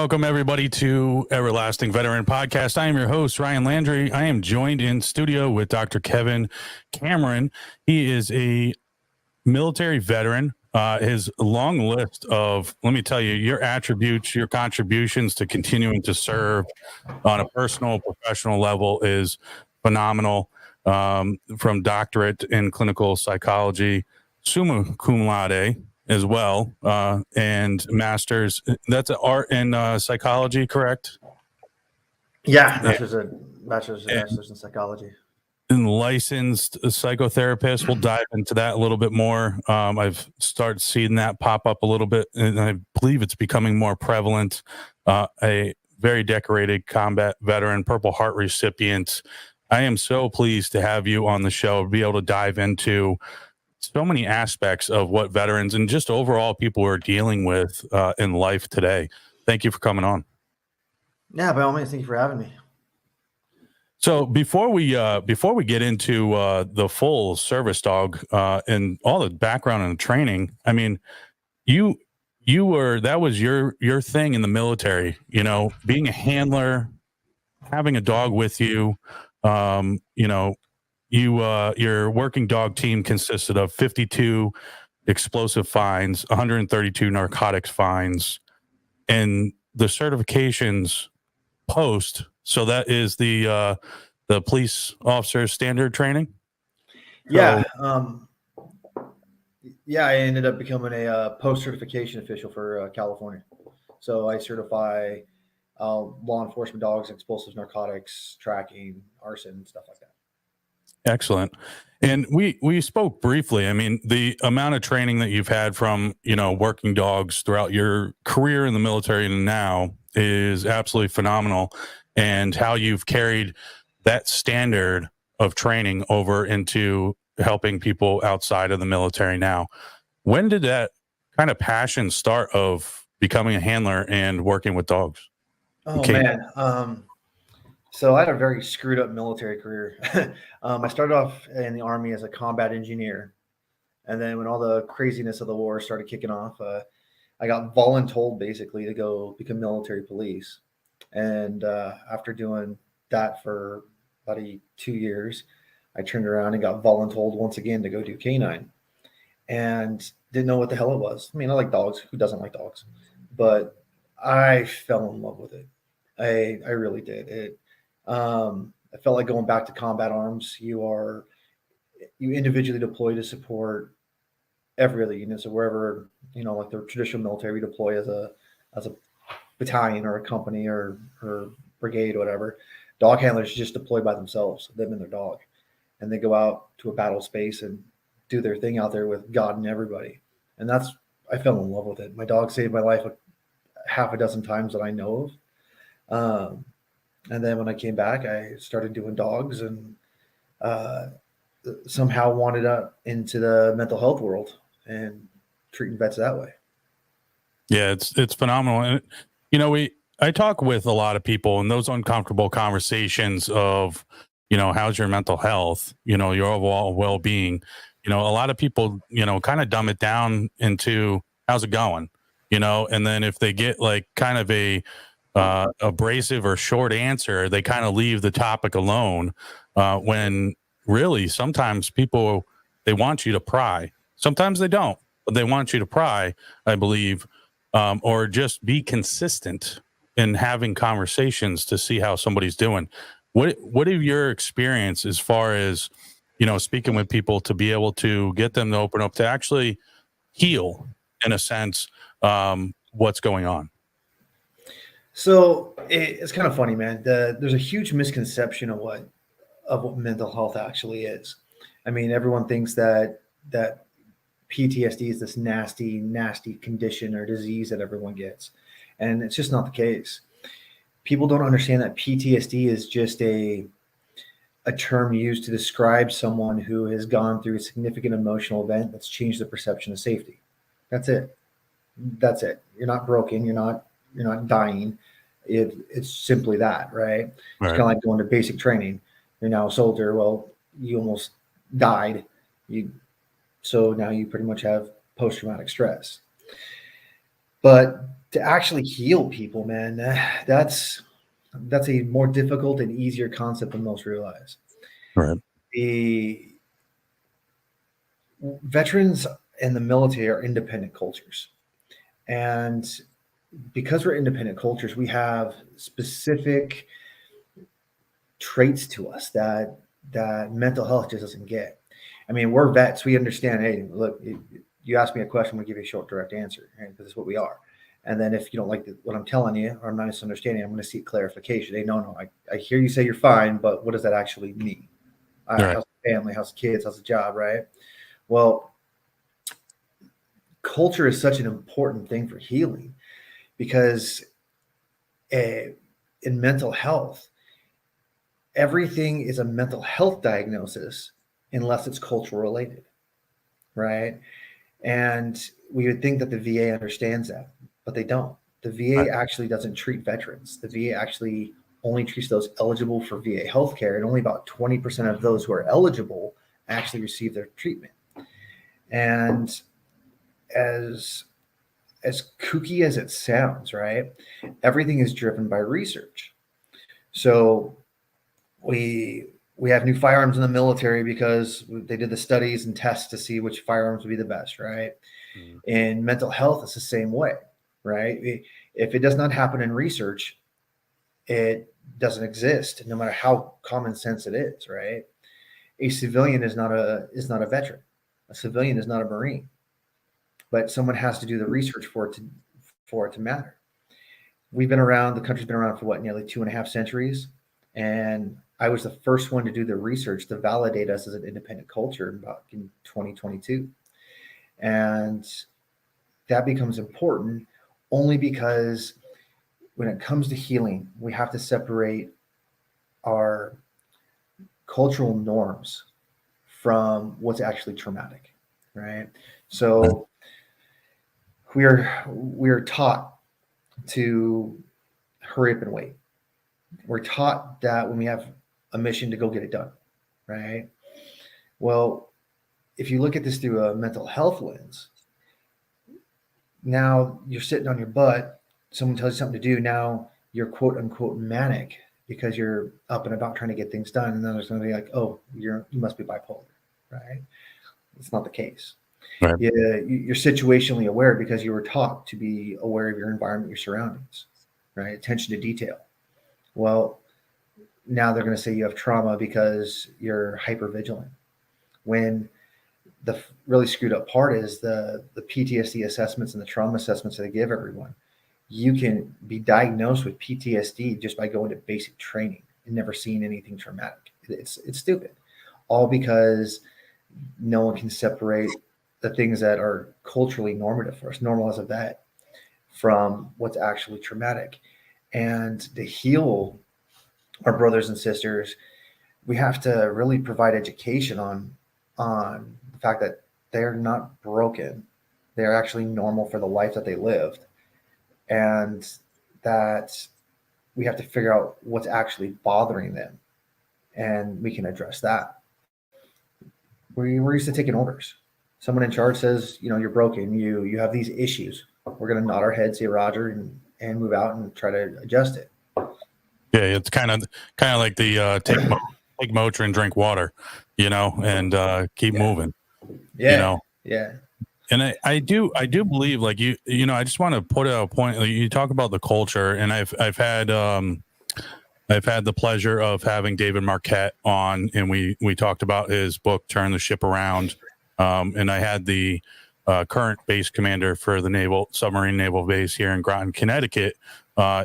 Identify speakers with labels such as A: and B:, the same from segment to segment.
A: Welcome, everybody, to Everlasting Veteran Podcast. I am your host, Ryan Landry. I am joined in studio with Dr. Kevin Cameron. He is a military veteran. His long list of, let me tell you, your attributes, your contributions to continuing to serve on a personal, professional level is phenomenal. From doctorate in clinical psychology, summa cum laude, as well, and master's. That's an art in psychology, correct?
B: Yeah, bachelor's and master's in psychology.
A: And licensed psychotherapist. We'll dive into that a little bit more. I've started seeing that pop up a little bit, and I believe it's becoming more prevalent. A very decorated combat veteran, Purple Heart recipient. I am so pleased to have you on the show, be able to dive into so many aspects of what veterans and just overall people are dealing with in life today. Thank you for coming on.
B: Yeah, by all means, thank you for having me.
A: So before we get into the full service dog and all the background and the training, I mean, that was your thing in the military, you know, being a handler, having a dog with you, your working dog team consisted of 52 explosive fines, 132 narcotics fines, and the certifications post. So that is the police officer standard training.
B: Yeah. I ended up becoming a post certification official for California. So I certify law enforcement dogs, explosives, narcotics, tracking, arson, stuff like that.
A: Excellent. And we spoke briefly. I mean, the amount of training that you've had from, working dogs throughout your career in the military and now is absolutely phenomenal. And how you've carried that standard of training over into helping people outside of the military now. When did that kind of passion start of becoming a handler and working with dogs?
B: Oh, man. So I had a very screwed up military career. I started off in the Army as a combat engineer. And then when all the craziness of the war started kicking off, I got voluntold basically to go become military police. And after doing that for about 2 years, I turned around and got voluntold once again to go do canine. And didn't know what the hell it was. I mean, I like dogs. Who doesn't like dogs? But I fell in love with it. I really did. I felt like going back to combat arms. You individually deploy to support every other unit. So wherever, like the traditional military, we deploy as a battalion or a company or brigade or whatever. Dog handlers just deploy by themselves, them and their dog. And they go out to a battle space and do their thing out there with God and everybody. And I fell in love with it. My dog saved my life half a dozen times that I know of. And then when I came back, I started doing dogs and somehow wanted up into the mental health world and treating vets that way.
A: Yeah, it's phenomenal. And, I talk with a lot of people and those uncomfortable conversations of, how's your mental health, your overall well-being. A lot of people, kind of dumb it down into how's it going, and then if they get like kind of a abrasive or short answer, they kind of leave the topic alone when really sometimes people, they want you to pry. Sometimes they don't, but they want you to pry, I believe, or just be consistent in having conversations to see how somebody's doing. What have your experience as far as, speaking with people to be able to get them to open up, to actually heal in a sense, what's going on?
B: So it's kind of funny, man. There's a huge misconception of what mental health actually is. I mean, everyone thinks that PTSD is this nasty, nasty condition or disease that everyone gets, and it's just not the case. People don't understand that PTSD is just a term used to describe someone who has gone through a significant emotional event that's changed the perception of safety. That's it. You're not broken. You're not dying. It's simply that, right? It's kind of like going to basic training. You're now a soldier. Well, you almost died. So now you pretty much have post-traumatic stress. But to actually heal people, man, that's a more difficult and easier concept than most realize.
A: Right.
B: The veterans and the military are independent cultures. And because we're independent cultures, we have specific traits to us that mental health just doesn't get. I mean, we're vets. We understand, hey, look, you ask me a question, I'm going to give you a short, direct answer, right? Because it's what we are. And then if you don't like what I'm telling you or I'm not understanding, I'm going to seek clarification. Hey, no, I hear you say you're fine, but what does that actually mean?
A: Right.
B: How's the family? How's the kids? How's the job, right? Well, culture is such an important thing for healing because in mental health, everything is a mental health diagnosis unless it's cultural related, right? And we would think that the VA understands that, but they don't. The VA actually doesn't treat veterans. The VA actually only treats those eligible for VA healthcare, and only about 20% of those who are eligible actually receive their treatment. And as kooky as it sounds, right? Everything is driven by research. So we have new firearms in the military because they did the studies and tests to see which firearms would be the best, right? Mm. In mental health, it's the same way, right? If it does not happen in research, it doesn't exist, no matter how common sense it is, right? A civilian is not a veteran. A civilian is not a Marine, but someone has to do the research for it to matter. We've been around. The country's been around for what, nearly 2.5 centuries, and I was the first one to do the research to validate us as an independent culture about in 2022. And that becomes important only because when it comes to healing, we have to separate our cultural norms from what's actually traumatic, right? So we are taught to hurry up and wait. We're taught that when we have a mission to go get it done, right? Well, if you look at this through a mental health lens, now you're sitting on your butt, someone tells you something to do, now you're quote unquote manic because you're up and about trying to get things done, and then there's going to be like, oh, you must be bipolar, right? It's not the case. Right. You're situationally aware because you were taught to be aware of your environment, your surroundings, right? Attention to detail. Well, now they're going to say you have trauma because you're hypervigilant. When the really screwed up part is the PTSD assessments and the trauma assessments that they give everyone. You can be diagnosed with PTSD just by going to basic training and never seeing anything traumatic. It's stupid. All because no one can separate the things that are culturally normative for us, normal as a vet, from what's actually traumatic. And to heal our brothers and sisters, we have to really provide education on the fact that they're not broken. They're actually normal for the life that they lived. And that we have to figure out what's actually bothering them. And we can address that. We're used to taking orders. Someone in charge says, you're broken. You have these issues. We're going to nod our heads, say Roger, and move out and try to adjust it.
A: Yeah, it's kind of like the take Motrin, drink water, and keep moving.
B: Yeah, yeah.
A: And I do believe, like I just want to put out a point. Like, you talk about the culture, and I've had the pleasure of having David Marquette on, and we talked about his book Turn the Ship Around. And I had the current base commander for the submarine naval base here in Groton, Connecticut,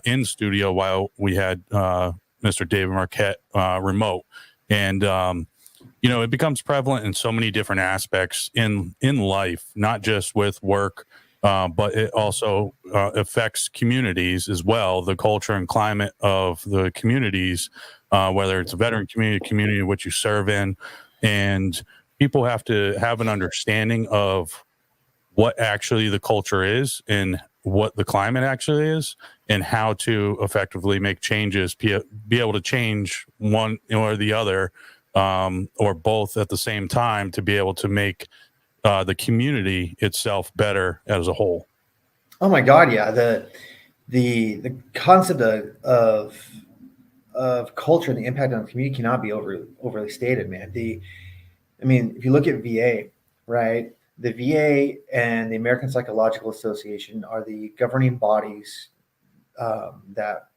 A: in studio while we had Mr. David Marquette remote. And it becomes prevalent in so many different aspects in life, not just with work, but it also affects communities as well, the culture and climate of the communities, whether it's a veteran community which you serve in. And people have to have an understanding of what actually the culture is and what the climate actually is, and how to effectively make changes, be able to change one or the other, or both at the same time, to be able to make the community itself better as a whole.
B: Oh my God, yeah. The concept of culture and the impact on the community cannot be overly stated, man. I mean, if you look at VA, right? The VA and the American Psychological Association are the governing bodies that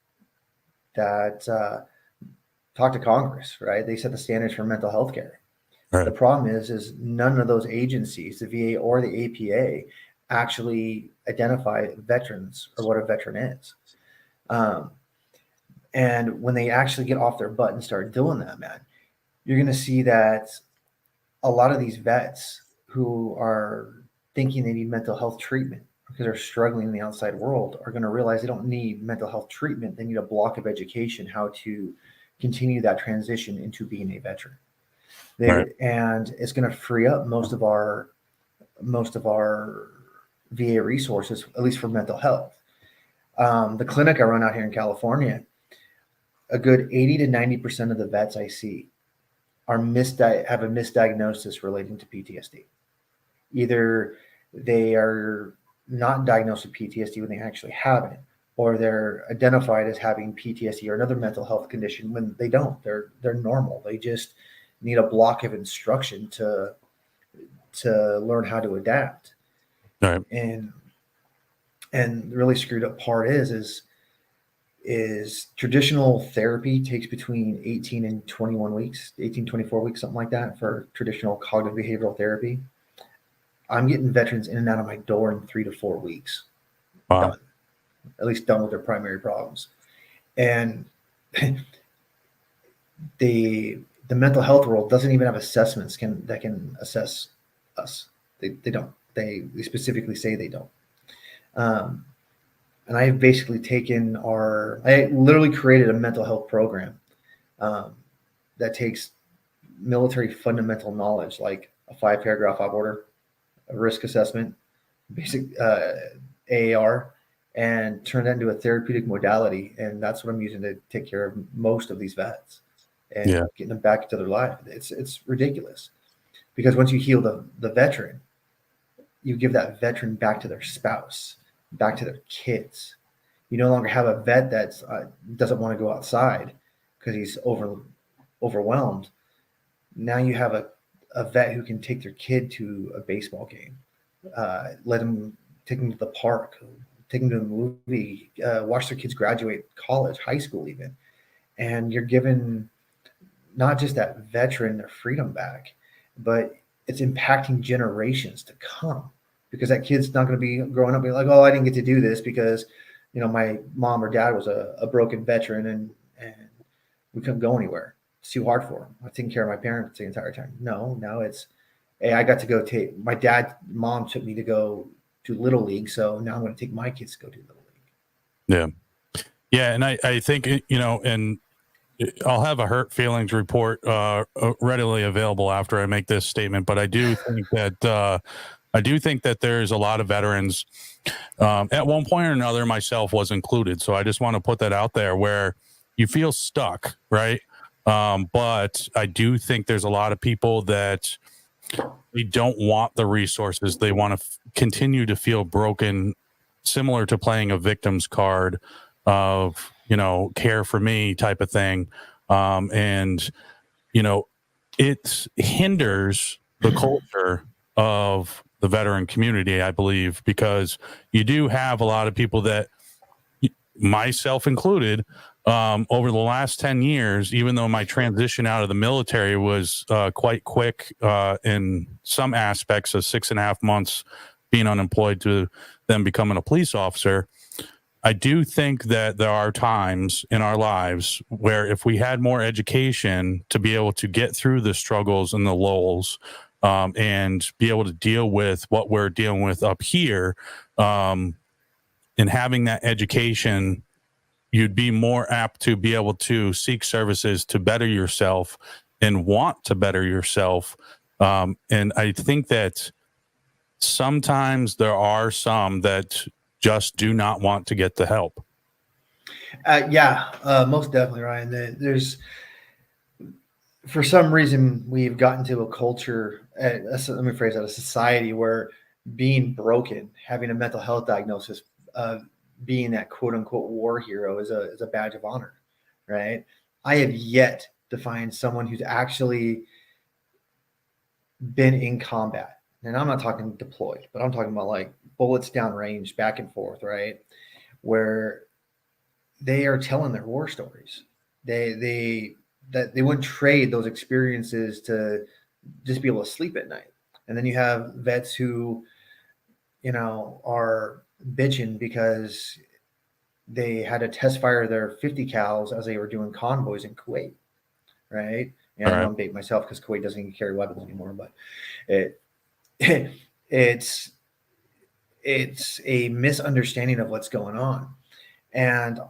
B: talk to Congress, right? They set the standards for mental health care.
A: Right.
B: The problem is none of those agencies, the VA or the APA, actually identify veterans or what a veteran is. Um, and when they actually get off their butt and start doing that, man, you're going to see that a lot of these vets who are thinking they need mental health treatment because they're struggling in the outside world are going to realize they don't need mental health treatment. They need a block of education how to continue that transition into being a veteran.
A: Right.
B: And it's going to free up most of our VA resources, at least for mental health. The clinic I run out here in California, a good 80 to 90% of the vets I see are have a misdiagnosis relating to PTSD. Either they are not diagnosed with PTSD when they actually have it, or they're identified as having PTSD or another mental health condition when they don't. They're normal. They just need a block of instruction to learn how to adapt.
A: Right.
B: And the really screwed up part is traditional therapy takes between 18 and 21 weeks, 18, 24 weeks, something like that for traditional cognitive behavioral therapy. I'm getting veterans in and out of my door in 3 to 4 weeks.
A: Wow.
B: Done. At least done with their primary problems. And the mental health world doesn't even have assessments that can assess us. They don't. They specifically say they don't. And I have basically I literally created a mental health program that takes military fundamental knowledge, like a 5-paragraph op order, a risk assessment, basic AAR, and turn that into a therapeutic modality. And that's what I'm using to take care of most of these vets and getting them back into their life. It's ridiculous because once you heal the veteran, you give that veteran back to their spouse, back to their kids. You no longer have a vet that doesn't want to go outside because he's overwhelmed. Now you have a vet who can take their kid to a baseball game, take them to the park, take them to the movie, watch their kids graduate college, high school even. And you're giving not just that veteran their freedom back, but it's impacting generations to come because that kid's not going to be growing up being like, oh, I didn't get to do this because, my mom or dad was a broken veteran and we couldn't go anywhere. It's too hard for them. I was taking care of my parents the entire time. No, now it's, hey, I got to go my mom took me to go to Little League. So now I'm going to take my kids to go to Little League.
A: Yeah. Yeah. And I think, and I'll have a hurt feelings report readily available after I make this statement, but I do think that there's a lot of veterans at one point or another, myself was included. So I just want to put that out there where you feel stuck, right? But I do think there's a lot of people that they don't want the resources. They want to continue to feel broken, similar to playing a victim's card of, care for me type of thing. And, it hinders the culture of the veteran community, I believe, because you do have a lot of people that, myself included, over the last 10 years, even though my transition out of the military was quite quick in some aspects of 6.5 months being unemployed to then becoming a police officer, I do think that there are times in our lives where if we had more education to be able to get through the struggles and the lulls and be able to deal with what we're dealing with up here, and having that education, you'd be more apt to be able to seek services to better yourself and want to better yourself. And I think that sometimes there are some that just do not want to get the help.
B: Most definitely, Ryan. There's, for some reason, we've gotten to a culture, let me phrase that, a society where being broken, having a mental health diagnosis being that quote unquote war hero is a badge of honor, right? I have yet to find someone who's actually been in combat. And I'm not talking deployed, but I'm talking about like bullets downrange, back and forth, right? Where they are telling their war stories. They wouldn't trade those experiences to just be able to sleep at night. And then you have vets who, are bitching because they had to test fire their 50 cals as they were doing convoys in Kuwait, right? And I know I'm dating myself because Kuwait doesn't even carry weapons anymore, but it's a misunderstanding of what's going on. And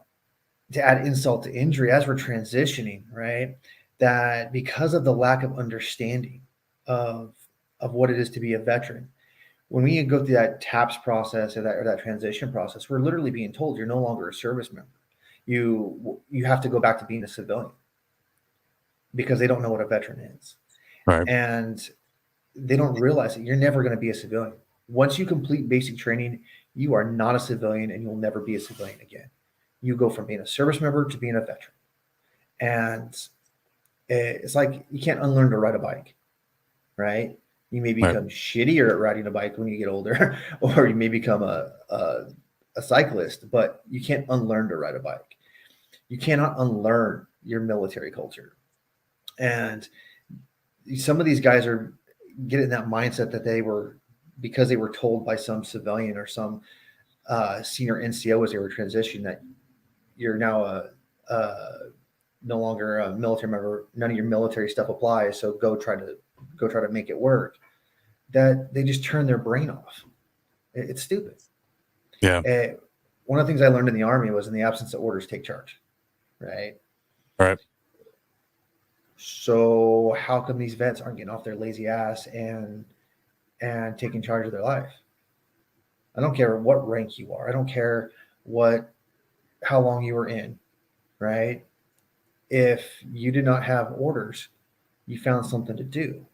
B: to add insult to injury, as we're transitioning, right, that because of the lack of understanding of what it is to be a veteran, when we go through that TAPS process or that transition process, we're literally being told you're no longer a service member. You have to go back to being a civilian because they don't know what a veteran is.
A: Right.
B: And they don't realize that you're never going to be a civilian. Once you complete basic training, you are not a civilian and you'll never be a civilian again. You go from being a service member to being a veteran. And it's like you can't unlearn to ride a bike, right? You may become shittier at riding a bike when you get older, or you may become a cyclist, but you can't unlearn to ride a bike. You cannot unlearn your military culture. And some of these guys are getting that mindset that because they were told by some civilian or some senior NCO as they were transitioning that you're now no longer a military member. None of your military stuff applies. So go try to make it work. That they just turn their brain off. It's stupid.
A: Yeah.
B: One of the things I learned in the Army was in the absence of orders, take charge. Right.
A: Right.
B: So how come these vets aren't getting off their lazy ass and taking charge of their life? I don't care what rank you are. I don't care how long you were in, right? If you did not have orders, you found something to do.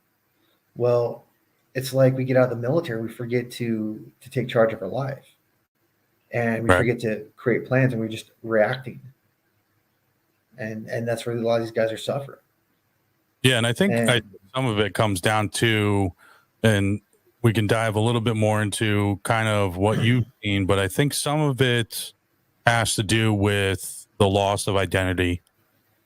B: Well, it's like we get out of the military, we forget to take charge of our life. And we forget to create plans and we're just reacting. And that's where a lot of these guys are suffering.
A: Yeah, and I think some of it comes down to, and we can dive a little bit more into kind of what you've seen, but I think some of it has to do with the loss of identity.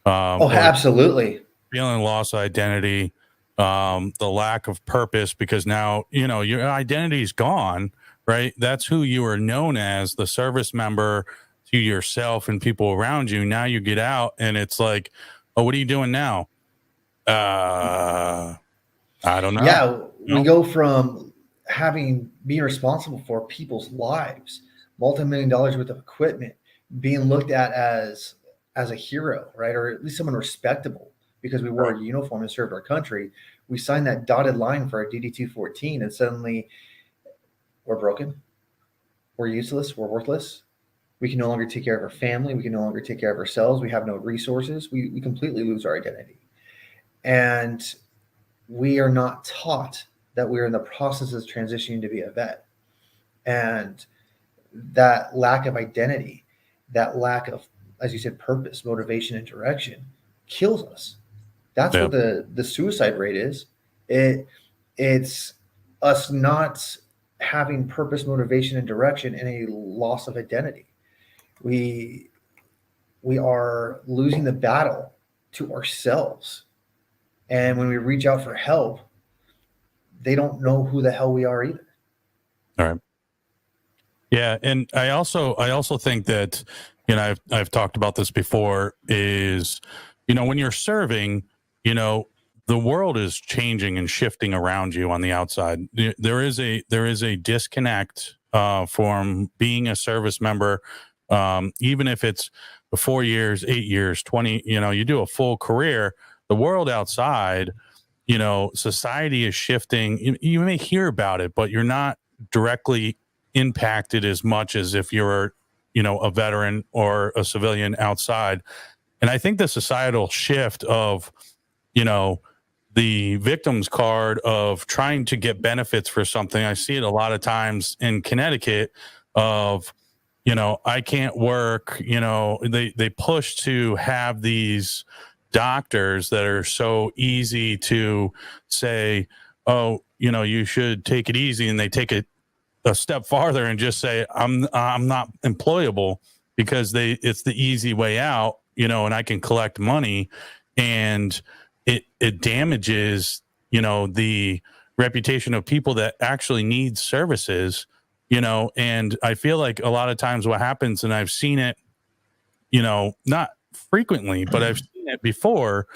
B: Absolutely.
A: Feeling loss of identity, the lack of purpose, because now, your identity is gone, right? That's who you are known as, the service member to yourself and people around you. Now you get out and it's like, oh, what are you doing now? I don't know.
B: Yeah, we go from being responsible for people's lives, multi-million dollars worth of equipment, being looked at as a hero, right? Or at least someone respectable because we wore a uniform and served our country. We signed that dotted line for our DD-214 and suddenly we're broken. We're useless. We're worthless. We can no longer take care of our family. We can no longer take care of ourselves. We have no resources. We completely lose our identity. And we are not taught that we're in the process of transitioning to be a vet. And that lack of identity, that lack of, as you said, purpose, motivation, and direction kills us. That's what the suicide rate is. It's us not having purpose, motivation, and direction and a loss of identity. We are losing the battle to ourselves. And when we reach out for help, they don't know who the hell we are either.
A: All right. Yeah, and I also think that, I've talked about this before, is, when you're serving, the world is changing and shifting around you on the outside. There is a disconnect from being a service member, even if it's 4 years, 8 years, 20, you do a full career. The world outside, society is shifting. You may hear about it, but you're not directly impacted as much as if you're, a veteran or a civilian outside. And I think the societal shift of, the victim's card of trying to get benefits for something, I see it a lot of times in Connecticut of, I can't work. They push to have these doctors that are so easy to say, oh, you should take it easy, and they take it a step farther and just say, I'm not employable, because it's the easy way out, and I can collect money, and it damages the reputation of people that actually need services. And I feel like a lot of times what happens, and I've seen it, not frequently, but I've seen it before,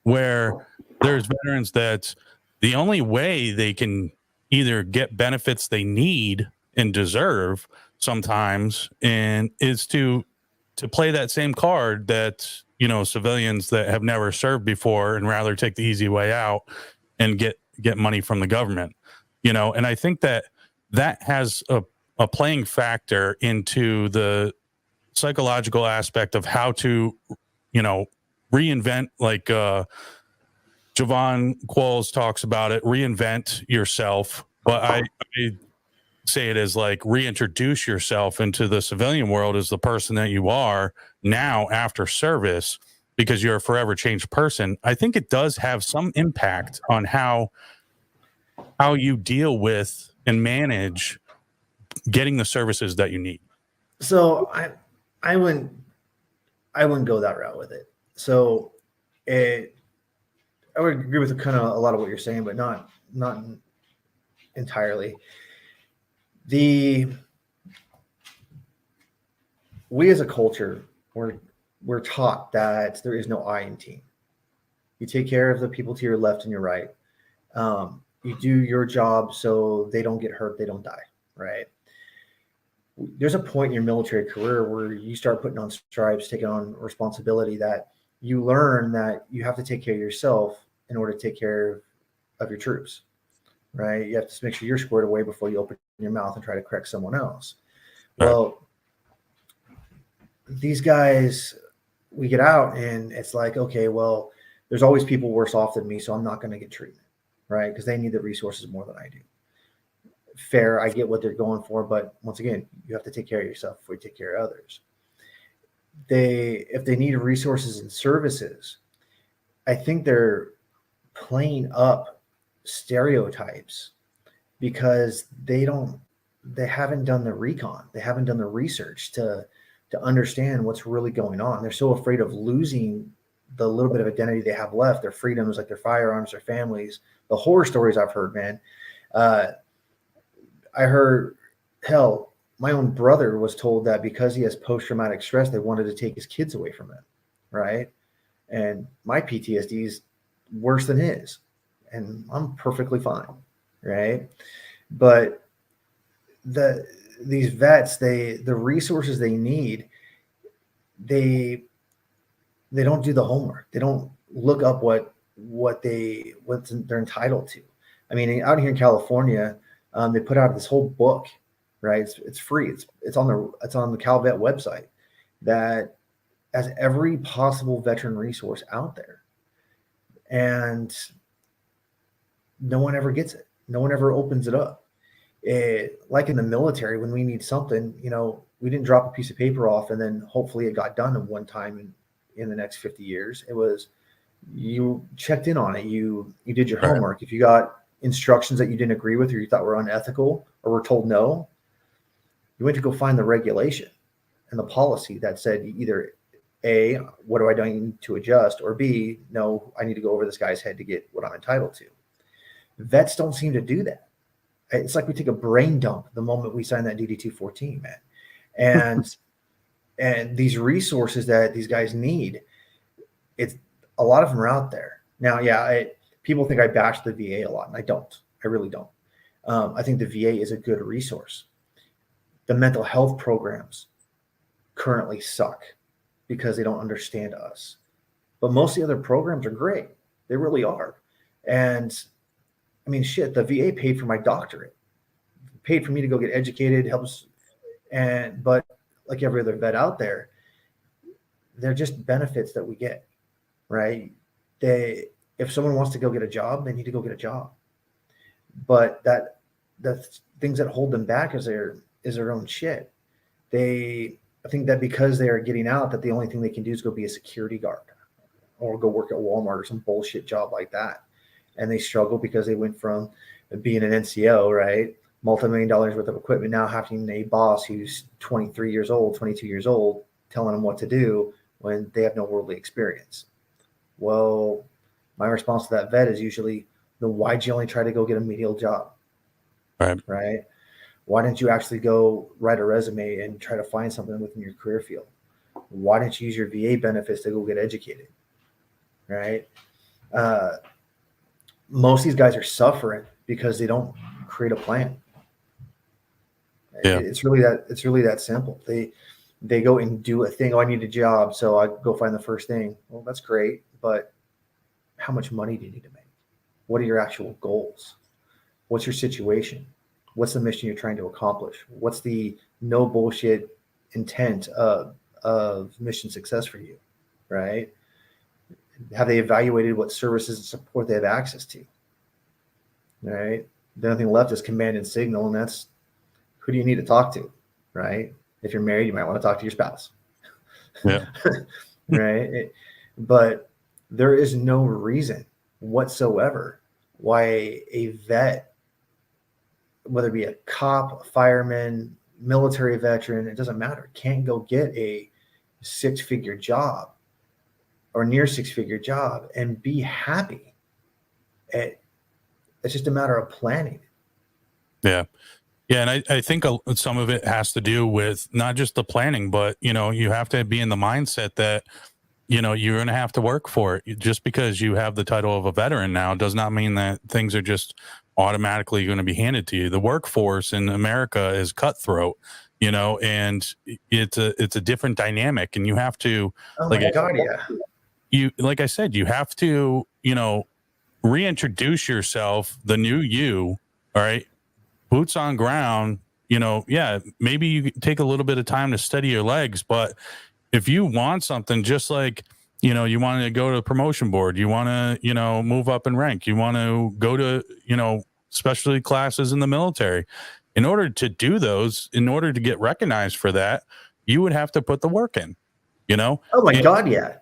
A: where there's veterans that the only way they can either get benefits they need and deserve sometimes, and is to play that same card that civilians that have never served before and rather take the easy way out and get money from the government. And I think that has a playing factor into the psychological aspect of how to reinvent, like Javon Qualls talks about it, reinvent yourself. But I say it as like reintroduce yourself into the civilian world as the person that you are now after service, because you're a forever changed person. I think it does have some impact on how you deal with and manage getting the services that you need.
B: So I wouldn't go that route with it. So I would agree with kind of a lot of what you're saying, but not entirely. We as a culture, we're taught that there is no I in team. You take care of the people to your left and your right. You do your job so they don't get hurt, they don't die, right? There's a point in your military career where you start putting on stripes, taking on responsibility, that you learn that you have to take care of yourself in order to take care of your troops, right? You have to make sure you're squared away before you open your mouth and try to correct someone else. Well, these guys, we get out and it's like, okay, well, there's always people worse off than me, so I'm not going to get treatment, right? Because they need the resources more than I do. Fair, I get what they're going for, but once again, you have to take care of yourself before you take care of others. If they need resources and services, I think they're playing up stereotypes because they haven't done the recon, they haven't done the research to understand what's really going on. They're so afraid of losing the little bit of identity they have left, their freedoms, like their firearms, their families. The horror stories I've heard, man. I heard, hell, my own brother was told that because he has post-traumatic stress, they wanted to take his kids away from him, right? And my PTSD is worse than his, and I'm perfectly fine, right? But these vets, the resources they need, they don't do the homework. They don't look up what they're entitled to. I mean, out here in California, they put out this whole book, right? It's free. It's on the CalVet website that has every possible veteran resource out there, and no one ever gets it. No one ever opens it up. Like in the military, when we need something, we didn't drop a piece of paper off and then hopefully it got done in one time in the next 50 years. It was, you checked in on it. You did your homework. If you got instructions that you didn't agree with, or you thought were unethical, or were told no, you went to go find the regulation and the policy that said either A, what do I need to adjust, or B, no, I need to go over this guy's head to get what I'm entitled to. Vets don't seem to do that. It's like we take a brain dump the moment we sign that DD-214, man. And these resources that these guys need, it's a lot of them are out there. Now, yeah, people think I bash the VA a lot, and I don't. I really don't. I think the VA is a good resource. The mental health programs currently suck because they don't understand us. But most of the other programs are great. They really are. And I mean, shit, the VA paid for my doctorate, paid for me to go get educated, helps. But like every other vet out there, they're just benefits that we get, right? If someone wants to go get a job, they need to go get a job. But the things that hold them back is their own shit. I think that because they are getting out, that the only thing they can do is go be a security guard or go work at Walmart or some bullshit job like that. And they struggle because they went from being an NCO, right? Multi-million dollars worth of equipment, now having a boss who's 23 years old, 22 years old, telling them what to do when they have no worldly experience. Well, my response to that vet is usually, then why'd you only try to go get a medial job? Right? Why didn't you actually go write a resume and try to find something within your career field? Why didn't you use your VA benefits to go get educated? Right? Most of these guys are suffering because they don't create a plan.
A: Yeah.
B: It's really that simple. They go and do a thing. Oh, I need a job, so I go find the first thing. Well, that's great, but how much money do you need to make? What are your actual goals? What's your situation? What's the mission you're trying to accomplish? What's the no bullshit intent of mission success for you, right? Have they evaluated what services and support they have access to? Right. The only thing left is command and signal, and that's who do you need to talk to, right? If you're married, you might want to talk to your spouse.
A: Yeah.
B: Right. But there is no reason whatsoever why a vet, whether it be a cop, a fireman, military veteran, it doesn't matter, can't go get a 6-figure job or near 6-figure job and be happy. It's just a matter of planning.
A: Yeah. Yeah. And I think some of it has to do with not just the planning, but, you have to be in the mindset that, you're going to have to work for it. Just because you have the title of a veteran now does not mean that things are just automatically going to be handed to you. The workforce in America is cutthroat, and it's a different dynamic, and you have to, like I said, you have to, reintroduce yourself, the new you. All right. Boots on ground, maybe you take a little bit of time to steady your legs, but if you want something, just like, you want to go to the promotion board, you want to, move up in rank, you want to go to, specialty classes in the military. In order to do those, in order to get recognized for that, you would have to put the work in,
B: Oh my God. Yeah.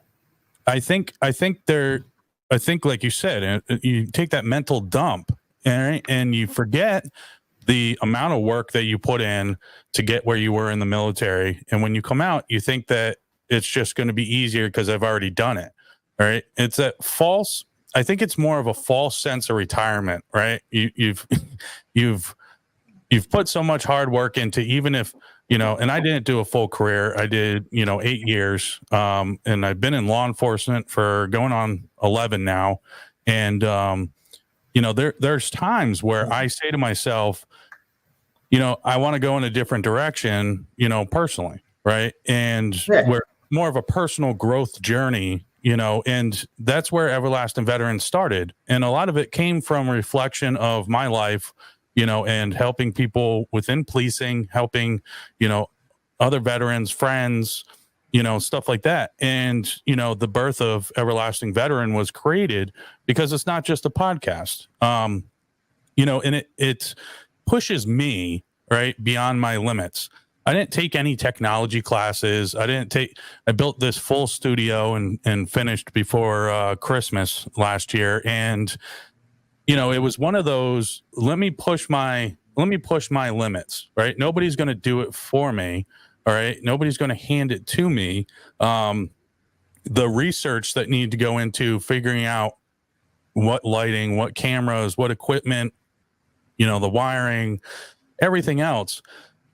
A: I think like you said, you take that mental dump and you forget the amount of work that you put in to get where you were in the military. And when you come out, you think that it's just going to be easier because I've already done it. All right. It's that false. I think it's more of a false sense of retirement, right? You've put so much hard work into, even if, and I didn't do a full career. I did, 8 years. And I've been in law enforcement for going on 11 now. And, there's times where I say to myself, I want to go in a different direction, personally. Right. And we're more of a personal growth journey, and that's where Everlasting Veterans started. And a lot of it came from reflection of my life, and helping people within policing, helping, other veterans, friends, stuff like that. And, the birth of Everlasting Veteran was created because it's not just a podcast, and it pushes me right beyond my limits. I didn't take any technology classes. I built this full studio and finished before Christmas last year. And, it was one of those, let me push my limits, right? Nobody's going to do it for me. All right. Nobody's going to hand it to me. The research that need to go into figuring out what lighting, what cameras, what equipment, the wiring, everything else,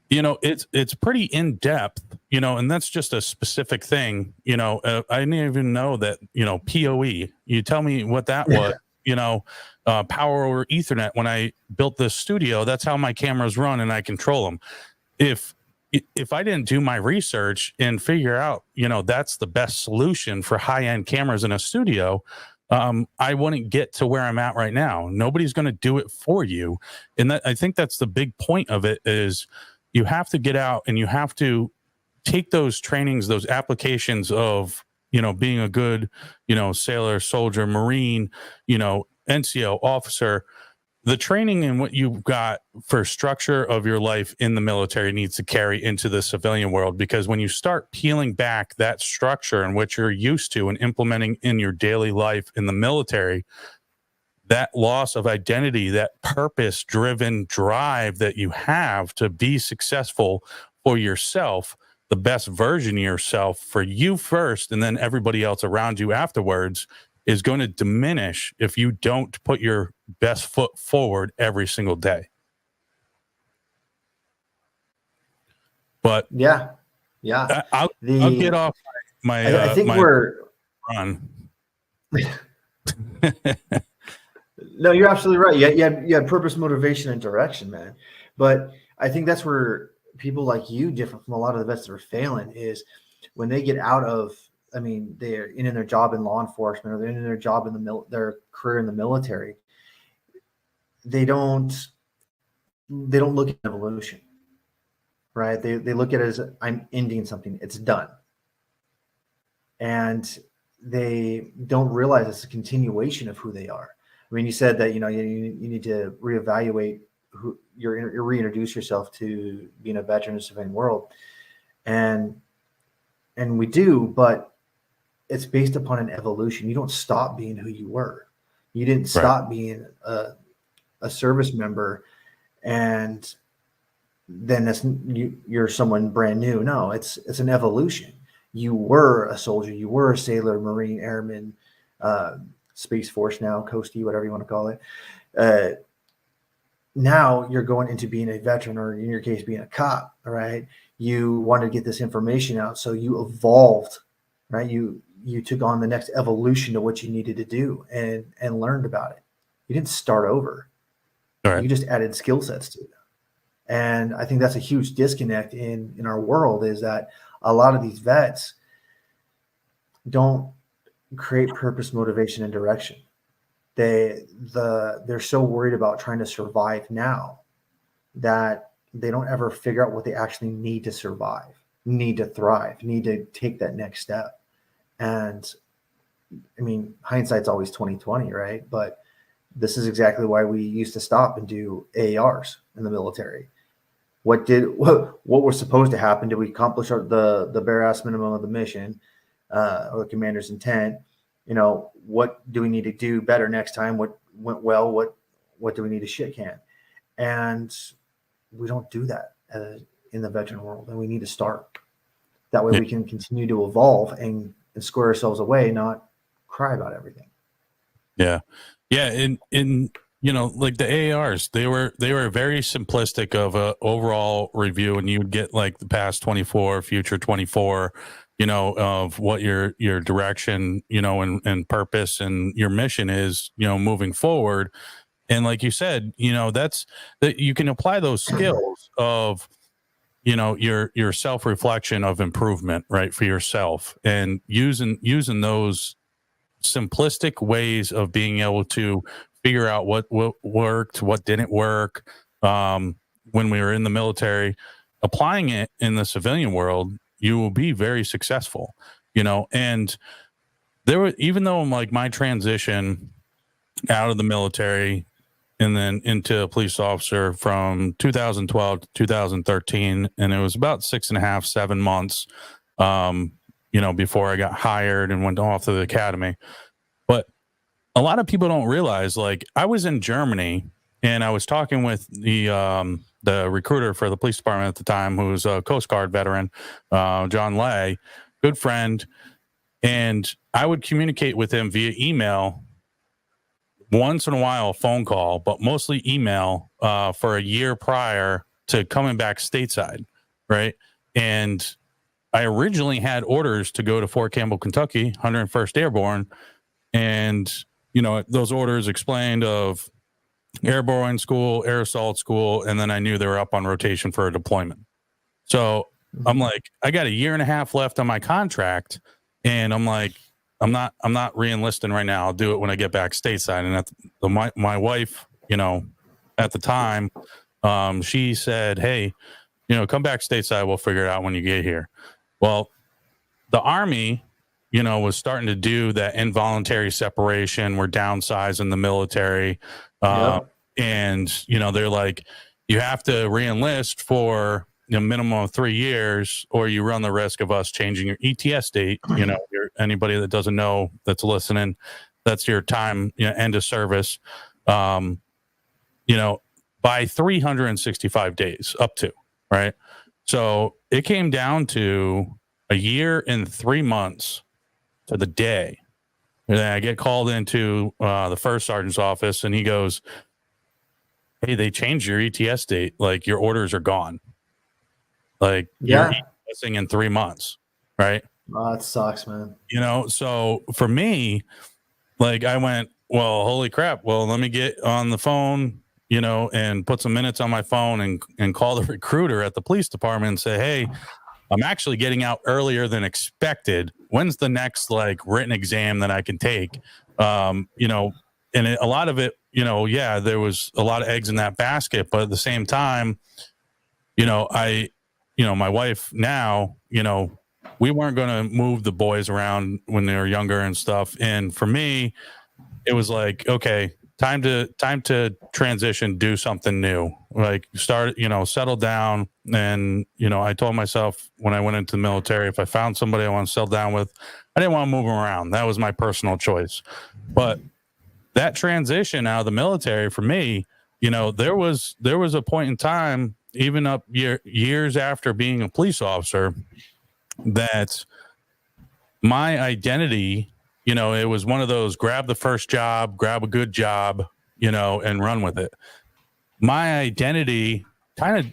A: it's pretty in depth, and that's just a specific thing. I didn't even know that, PoE, you tell me what that was, power over Ethernet. When I built this studio, that's how my cameras run and I control them. If I didn't do my research and figure out, that's the best solution for high-end cameras in a studio, I wouldn't get to where I'm at right now. Nobody's going to do it for you. And I think that's the big point of it is you have to get out and you have to take those trainings, those applications of, being a good, sailor, soldier, Marine, NCO officer, the training and what you've got for structure of your life in the military needs to carry into the civilian world, because when you start peeling back that structure and what you're used to and implementing in your daily life in the military, that loss of identity, that purpose driven drive that you have to be successful for yourself, the best version of yourself for you first, and then everybody else around you afterwards, is going to diminish if you don't put your best foot forward every single day. But
B: yeah.
A: I'll get off
B: I think
A: my
B: we're
A: run.
B: No, you're absolutely right. You had purpose, motivation, and direction, man. But I think that's where people like you, different from a lot of the vets that are failing, is when they get out of, I mean, they're in their job in law enforcement, or they're in their job in their career in the military. They don't look at evolution, right? They look at it as, I'm ending something, it's done, and they don't realize it's a continuation of who they are. I mean, you said that, you need to reevaluate who you're reintroduce yourself to being a veteran in the civilian world. And we do, but it's based upon an evolution. You don't stop being who you were. You didn't stop being a service member and then you're someone brand new. No, it's an evolution. You were a soldier, you were a sailor, Marine, airman, Space Force now, Coastie, whatever you want to call it. Now you're going into being a veteran, or in your case, being a cop, right? You wanted to get this information out, so you evolved, right? You took on the next evolution to what you needed to do and learned about it. You didn't start over. Right. You just added skill sets to it. And I think that's a huge disconnect in our world, is that a lot of these vets don't create purpose, motivation, and direction. They're so worried about trying to survive now that they don't ever figure out what they actually need to survive, need to thrive, need to take that next step. And I mean, hindsight's always 20/20, right? But this is exactly why we used to stop and do AARs in the military. What was supposed to happen? Did we accomplish the bare ass minimum of the mission, or the commander's intent? What do we need to do better next time? What went well? What do we need to shit can? And we don't do that in the veteran world, and we need to start. That way we can continue to evolve and square ourselves away, not cry about everything.
A: Yeah. In like the AARs, they were very simplistic of a overall review, and you'd get like the past 24, future 24, of what your direction, and purpose and your mission is, moving forward. And like you said, that's that you can apply those skills of, your self-reflection of improvement, right, for yourself, and using those simplistic ways of being able to figure out what worked, what didn't work, when we were in the military, applying it in the civilian world, you will be very successful, and even though like my transition out of the military and then into a police officer from 2012 to 2013, and it was about 6.5, 7 months, before I got hired and went off to the academy. But a lot of people don't realize, like, I was in Germany and I was talking with the recruiter for the police department at the time, who was a Coast Guard veteran, John Lay, good friend. And I would communicate with him via email, once in a while a phone call, but mostly email, for a year prior to coming back stateside, right? And I originally had orders to go to Fort Campbell, Kentucky, 101st Airborne. And, those orders explained of airborne school, air assault school, and then I knew they were up on rotation for a deployment. So I'm like, I got a year and a half left on my contract, and I'm like, I'm not re-enlisting right now. I'll do it when I get back stateside. And my wife, at the time, she said, hey, come back stateside. We'll figure it out when you get here. Well, the Army, was starting to do that involuntary separation. We're downsizing the military.
B: Yep.
A: and they're like, you have to re-enlist for a minimum of 3 years, or you run the risk of us changing your ETS date. Anybody that doesn't know that's listening, that's your time, end of service, by 365 days up to, right? So it came down to a year and 3 months to the day. And then I get called into the first sergeant's office, and he goes, "Hey, they changed your ETS date. Like, your orders are gone. Like, you're ETSing in 3 months, right?"
B: Oh, that sucks, man.
A: So for me, like, I went, well, holy crap. Well, let me get on the phone, and put some minutes on my phone and call the recruiter at the police department and say, "Hey, I'm actually getting out earlier than expected. When's the next written exam that I can take?" And a lot of it, there was a lot of eggs in that basket, but at the same time, my wife now, we weren't going to move the boys around when they were younger and stuff. And for me, it was like, okay, time to transition, do something new, start, settle down. And, I told myself when I went into the military, if I found somebody I want to settle down with, I didn't want to move them around. That was my personal choice. But that transition out of the military for me, there was a point in time, even up years after being a police officer, that my identity, it was one of those grab the first job, grab a good job, and run with it. My identity kind of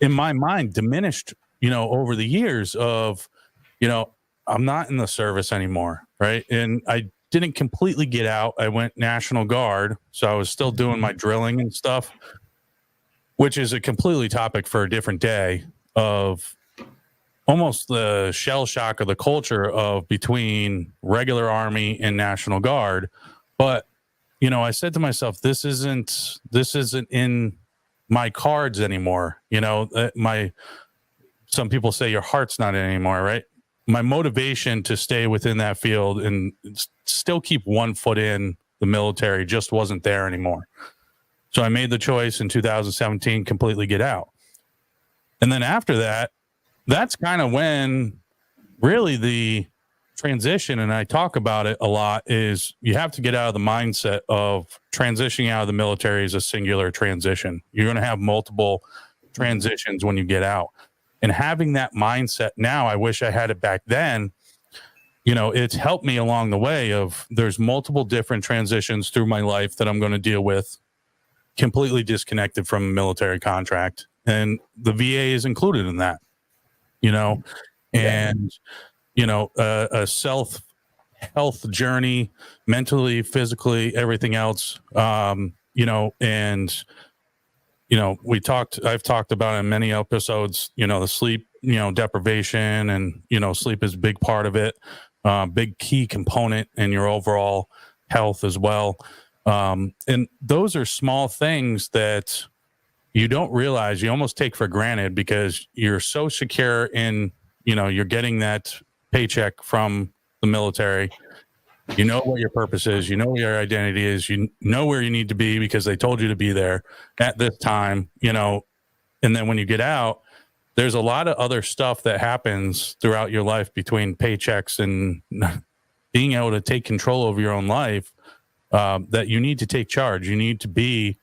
A: in my mind diminished, over the years of, I'm not in the service anymore. Right. And I didn't completely get out. I went National Guard. So I was still doing my drilling and stuff, which is a completely topic for a different day, of almost the shell shock of the culture of between regular Army and National Guard. But, I said to myself, this isn't in my cards anymore. Some people say your heart's not in anymore, right? My motivation to stay within that field and still keep one foot in the military just wasn't there anymore. So I made the choice in 2017, completely get out. And then after that, that's kind of when really the transition, and I talk about it a lot, is you have to get out of the mindset of transitioning out of the military as a singular transition. You're going to have multiple transitions when you get out. And having that mindset now, I wish I had it back then. It's helped me along the way of there's multiple different transitions through my life that I'm going to deal with, completely disconnected from a military contract. And the VA is included in that, and, a self-health journey, mentally, physically, everything else, and, I've talked about in many episodes, the sleep, deprivation, and, sleep is a big part of it, big key component in your overall health as well. And those are small things that you don't realize, you almost take for granted because you're so secure in, you're getting that paycheck from the military. You know what your purpose is. You know what your identity is. You know where you need to be because they told you to be there at this time, and then when you get out, there's a lot of other stuff that happens throughout your life between paychecks and being able to take control over your own life, that you need to take charge. You need to be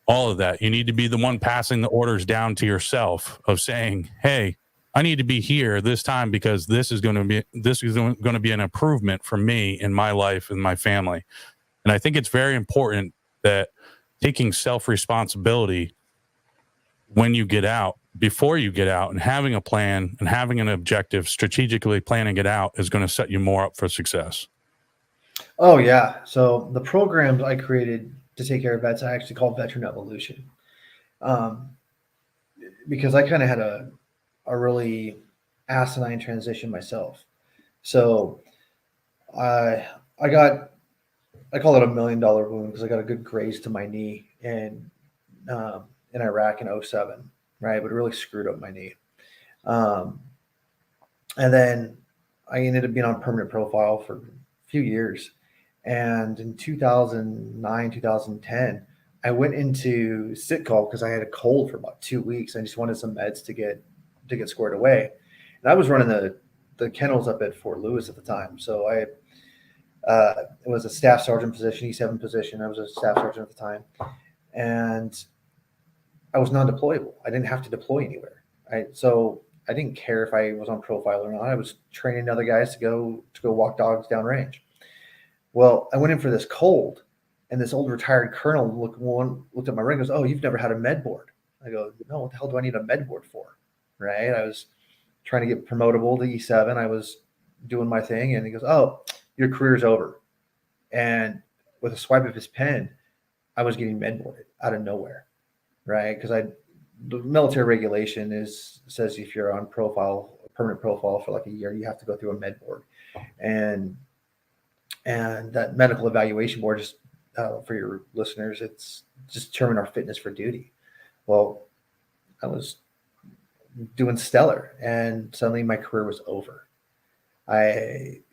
A: all of that. You need to be the one passing the orders down to yourself of saying, hey, I need to be here this time because this is going to be an improvement for me in my life and my family. And I think it's very important that taking self-responsibility when you get out, before you get out, and having a plan and having an objective, strategically planning it out is going to set you more up for success.
B: Oh yeah. So the programs I created to take care of vets, I actually call Veteran Evolution, because I kind of had a really asinine transition myself. So I call it $1 million wound because I got a good graze to my knee in Iraq in 2007, right? But it really screwed up my knee. And then I ended up being on permanent profile for a few years. And in 2009, 2010, I went into sick call because I had a cold for about 2 weeks. I just wanted some meds to get squared away. And I was running the kennels up at Fort Lewis at the time. So it was a staff sergeant position, E7 position. I was a staff sergeant at the time. And I was non-deployable. I didn't have to deploy anywhere. So I didn't care if I was on profile or not. I was training other guys to go walk dogs downrange. Well, I went in for this cold, and this old retired colonel looked at my ring and goes, "Oh, you've never had a med board." I go, "No, what the hell do I need a med board for?" Right? I was trying to get promotable to E7. I was doing my thing, and he goes, "Oh, your career's over." And with a swipe of his pen, I was getting med boarded out of nowhere, right? Because the military regulation says if you're on permanent profile for like a year, you have to go through a med board, and that medical evaluation board, just for your listeners, it's just determine our fitness for duty. Well, I was doing stellar, and suddenly my career was over. It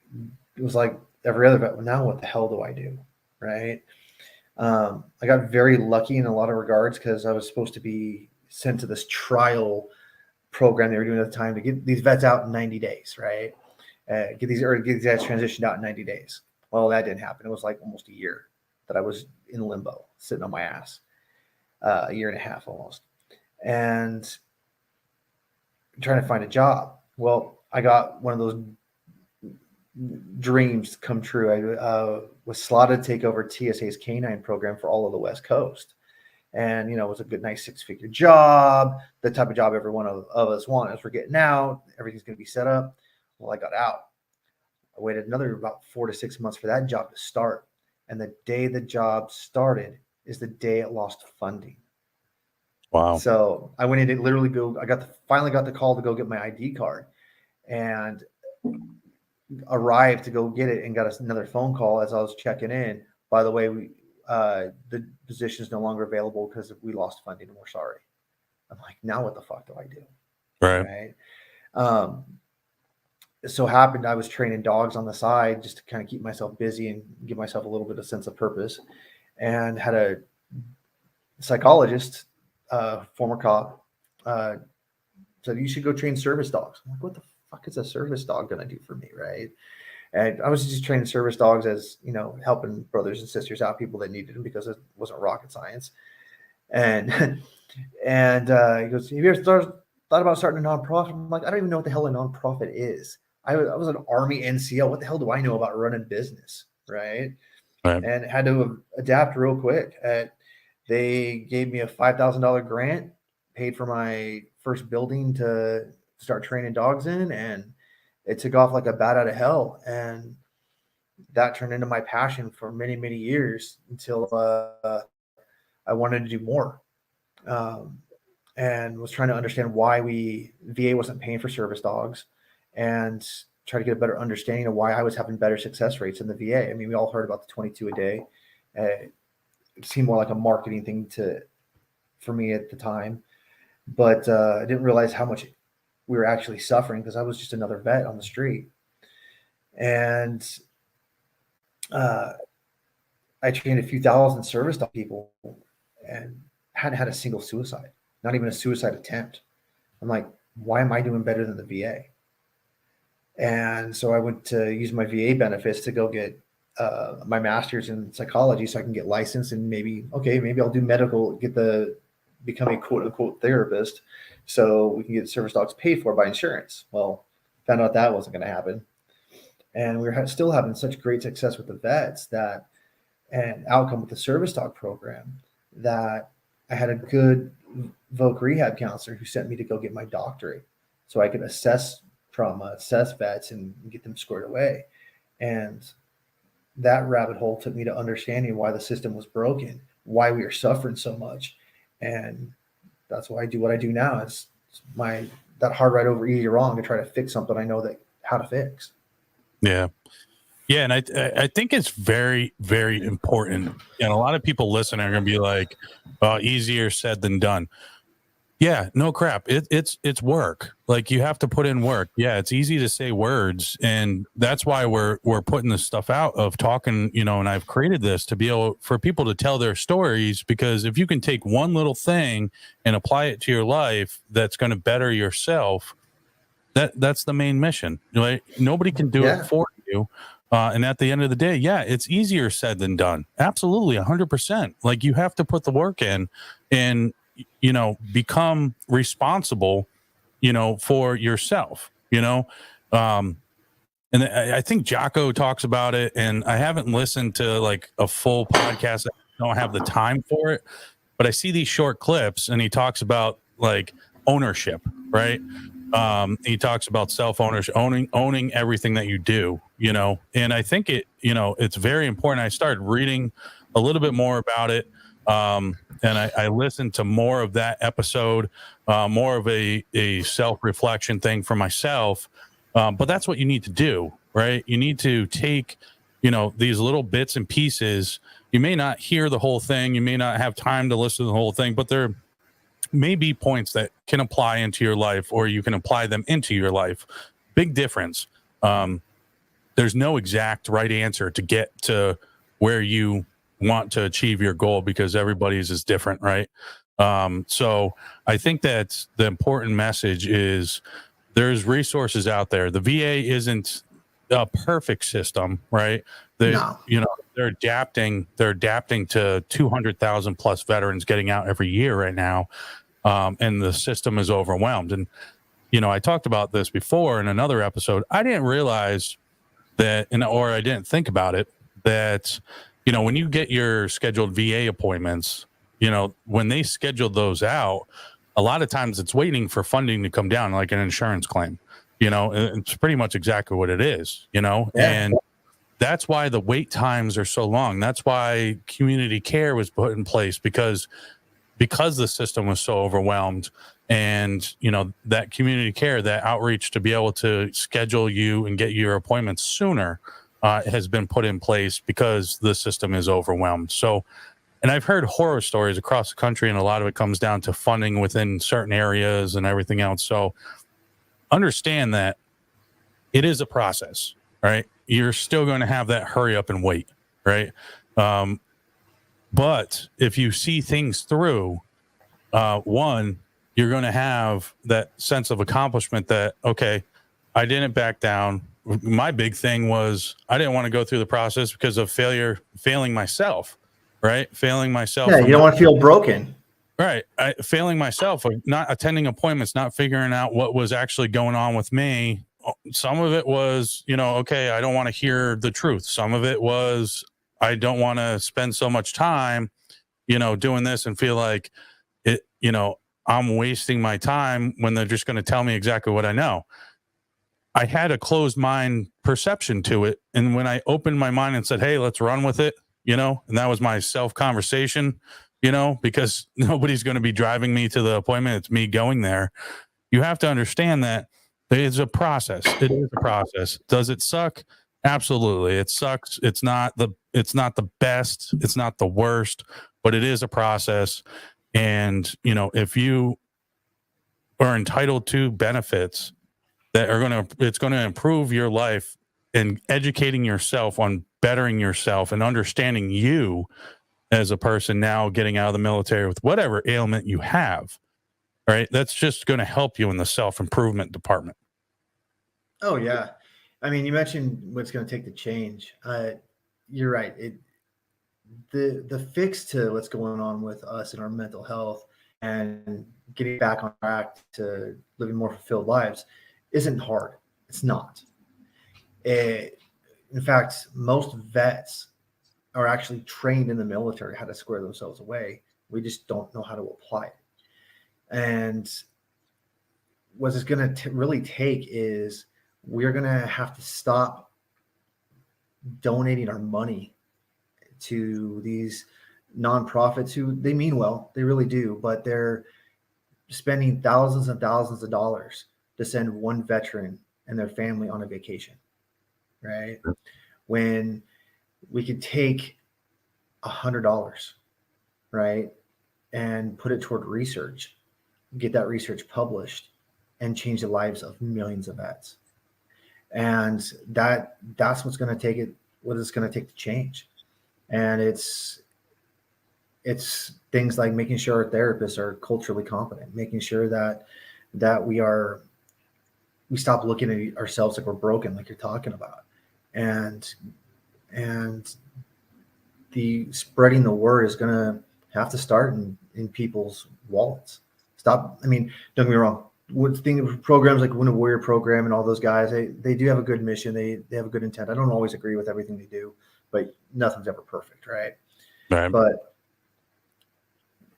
B: was like every other vet. Well, now what the hell do I do, right? I got very lucky in a lot of regards because I was supposed to be sent to this trial program they were doing at the time to get these vets out in 90 days, right? Get these guys transitioned out in 90 days. Well, that didn't happen. It was like almost a year that I was in limbo, sitting on my ass, a year and a half almost, and trying to find a job. Well, I got one of those dreams come true. I was slotted to take over TSA's K9 program for all of the West Coast. And, it was a good, nice 6-figure job, the type of job every one of us want. As we're getting out, everything's going to be set up. Well, I got out. I waited another about 4 to 6 months for that job to start. And the day the job started is the day it lost funding.
A: Wow.
B: So I went in to literally finally got the call to go get my ID card, and arrived to go get it, and got another phone call as I was checking in. By the way, the position is no longer available because we lost funding and we're sorry. I'm like, now what the fuck do I do?
A: Right.
B: It so happened I was training dogs on the side just to kind of keep myself busy and give myself a little bit of sense of purpose, and had a psychologist, former cop, said, "You should go train service dogs." I'm like, what the fuck is a service dog going to do for me? Right. And I was just training service dogs as, helping brothers and sisters out, people that needed them, because it wasn't rocket science. And he goes, "Have you ever thought about starting a nonprofit?" I'm like, I don't even know what the hell a nonprofit is. I was an Army NCO. What the hell do I know about running business? Right. And had to adapt real quick. They gave me a $5,000 grant, paid for my first building to start training dogs in, and it took off like a bat out of hell. And that turned into my passion for many, many years until I wanted to do more, and was trying to understand why VA wasn't paying for service dogs, and try to get a better understanding of why I was having better success rates in the VA. I mean, we all heard about the 22 a day. It seemed more like a marketing thing for me at the time, but I didn't realize how much we were actually suffering, because I was just another vet on the street. And I trained a few thousand service dog people and hadn't had a single suicide, not even a suicide attempt. I'm like, why am I doing better than the VA? And so I went to use my VA benefits to go get my master's in psychology, so I can get licensed, and maybe I'll do medical, become a quote unquote therapist, so we can get service dogs paid for by insurance. Well, found out that wasn't going to happen. And we were still having such great success with the vets and outcome with the service dog program, that I had a good voc rehab counselor who sent me to go get my doctorate so I could assess trauma, assess vets, and get them squared away. And that rabbit hole took me to understanding why the system was broken, why we were suffering so much. And that's why I do what I do now. It's that hard right over easy wrong to try to fix something I know how to fix.
A: Yeah. Yeah. And I think it's very, very important. And a lot of people listening are going to be like, easier said than done. Yeah, no crap. It's work. Like, you have to put in work. Yeah, it's easy to say words, and that's why we're putting this stuff out of talking, and I've created this to be able for people to tell their stories, because if you can take one little thing and apply it to your life that's going to better yourself, that's the main mission. Right? Nobody can do it
B: Yeah.
A: for you. And at the end of the day, yeah, it's easier said than done. Absolutely, 100%. Like, you have to put the work in, and become responsible, for yourself. And I think Jocko talks about it, and I haven't listened to like a full podcast. I don't have the time for it, but I see these short clips, and he talks about like ownership, right? He talks about self-ownership, owning everything that you do, and I think it's very important. I started reading a little bit more about it. And I listened to more of that episode, more of a self-reflection thing for myself. But that's what you need to do, right? You need to take, these little bits and pieces. You may not hear the whole thing. You may not have time to listen to the whole thing, but there may be points that can apply into your life, or you can apply them into your life. Big difference. There's no exact right answer to get to where you want to achieve your goal, because everybody's is different, right? So I think that the important message is there's resources out there. The VA isn't a perfect system, right?
B: No.
A: They're adapting to 200,000 plus veterans getting out every year right now. And the system is overwhelmed. And, I talked about this before in another episode. I didn't realize that, or I didn't think about it, that, when you get your scheduled VA appointments, when they schedule those out, a lot of times it's waiting for funding to come down, like an insurance claim. It's pretty much exactly what it is,
B: Yeah.
A: and that's why the wait times are so long. That's why community care was put in place, because the system was so overwhelmed. And that community care, that outreach to be able to schedule you and get your appointments sooner has been put in place, because the system is overwhelmed. So, and I've heard horror stories across the country, and a lot of it comes down to funding within certain areas and everything else. So understand that it is a process, right? You're still going to have that hurry up and wait, right? But if you see things through, one, you're going to have that sense of accomplishment that, okay, I didn't back down. My big thing was I didn't want to go through the process because of failing myself, right? Failing myself.
B: Yeah, you don't want to feel broken.
A: Right. Failing myself, of not attending appointments, not figuring out what was actually going on with me. Some of it was, okay, I don't want to hear the truth. Some of it was, I don't want to spend so much time, doing this and feel like it, I'm wasting my time when they're just going to tell me exactly what I know. I had a closed mind perception to it. And when I opened my mind and said, hey, let's run with it, and that was my self conversation, because nobody's going to be driving me to the appointment. It's me going there. You have to understand that it's a process. It is a process. Does it suck? Absolutely. It sucks. It's not the best. It's not the worst, but it is a process. And, if you are entitled to benefits that are it's going to improve your life, and educating yourself on bettering yourself and understanding you as a person now getting out of the military with whatever ailment you have, right? That's just going to help you in the self-improvement department.
B: Oh yeah. I mean, you mentioned what's going to take to change. You're right. The fix to what's going on with us and our mental health and getting back on track to living more fulfilled lives isn't hard. It's not. In fact, most vets are actually trained in the military how to square themselves away. We just don't know how to apply it. And what it's going to really take is we're going to have to stop donating our money to these nonprofits who they mean well, they really do, but they're spending thousands and thousands of dollars to send one veteran and their family on a vacation, right? When we could take $100, right, and put it toward research get that research published, and change the lives of millions of vets. And that's what's going to take it. What it's going to take to change. And it's things like making sure our therapists are culturally competent, making sure that we stop looking at ourselves like we're broken, like you're talking about, and the spreading the word is going to have to start in people's wallets. Stop. I mean, don't get me wrong. Think of programs like Wounded Warrior Program and all those guys. They do have a good mission. They have a good intent. I don't always agree with everything they do, but nothing's ever perfect, right?
A: Right.
B: But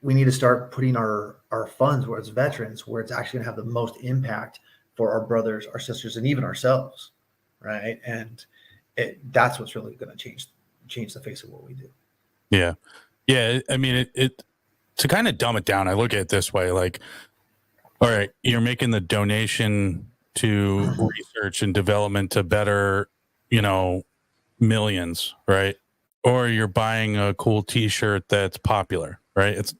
B: we need to start putting our funds where it's veterans, where it's actually going to have the most impact for our brothers, our sisters, and even ourselves, right? And that's what's really going to change the face of what we do.
A: Yeah. I mean, it to kind of dumb it down, I look at it this way, like, all right, you're making the donation to research and development to better, millions, right? Or you're buying a cool t-shirt that's popular, right? It's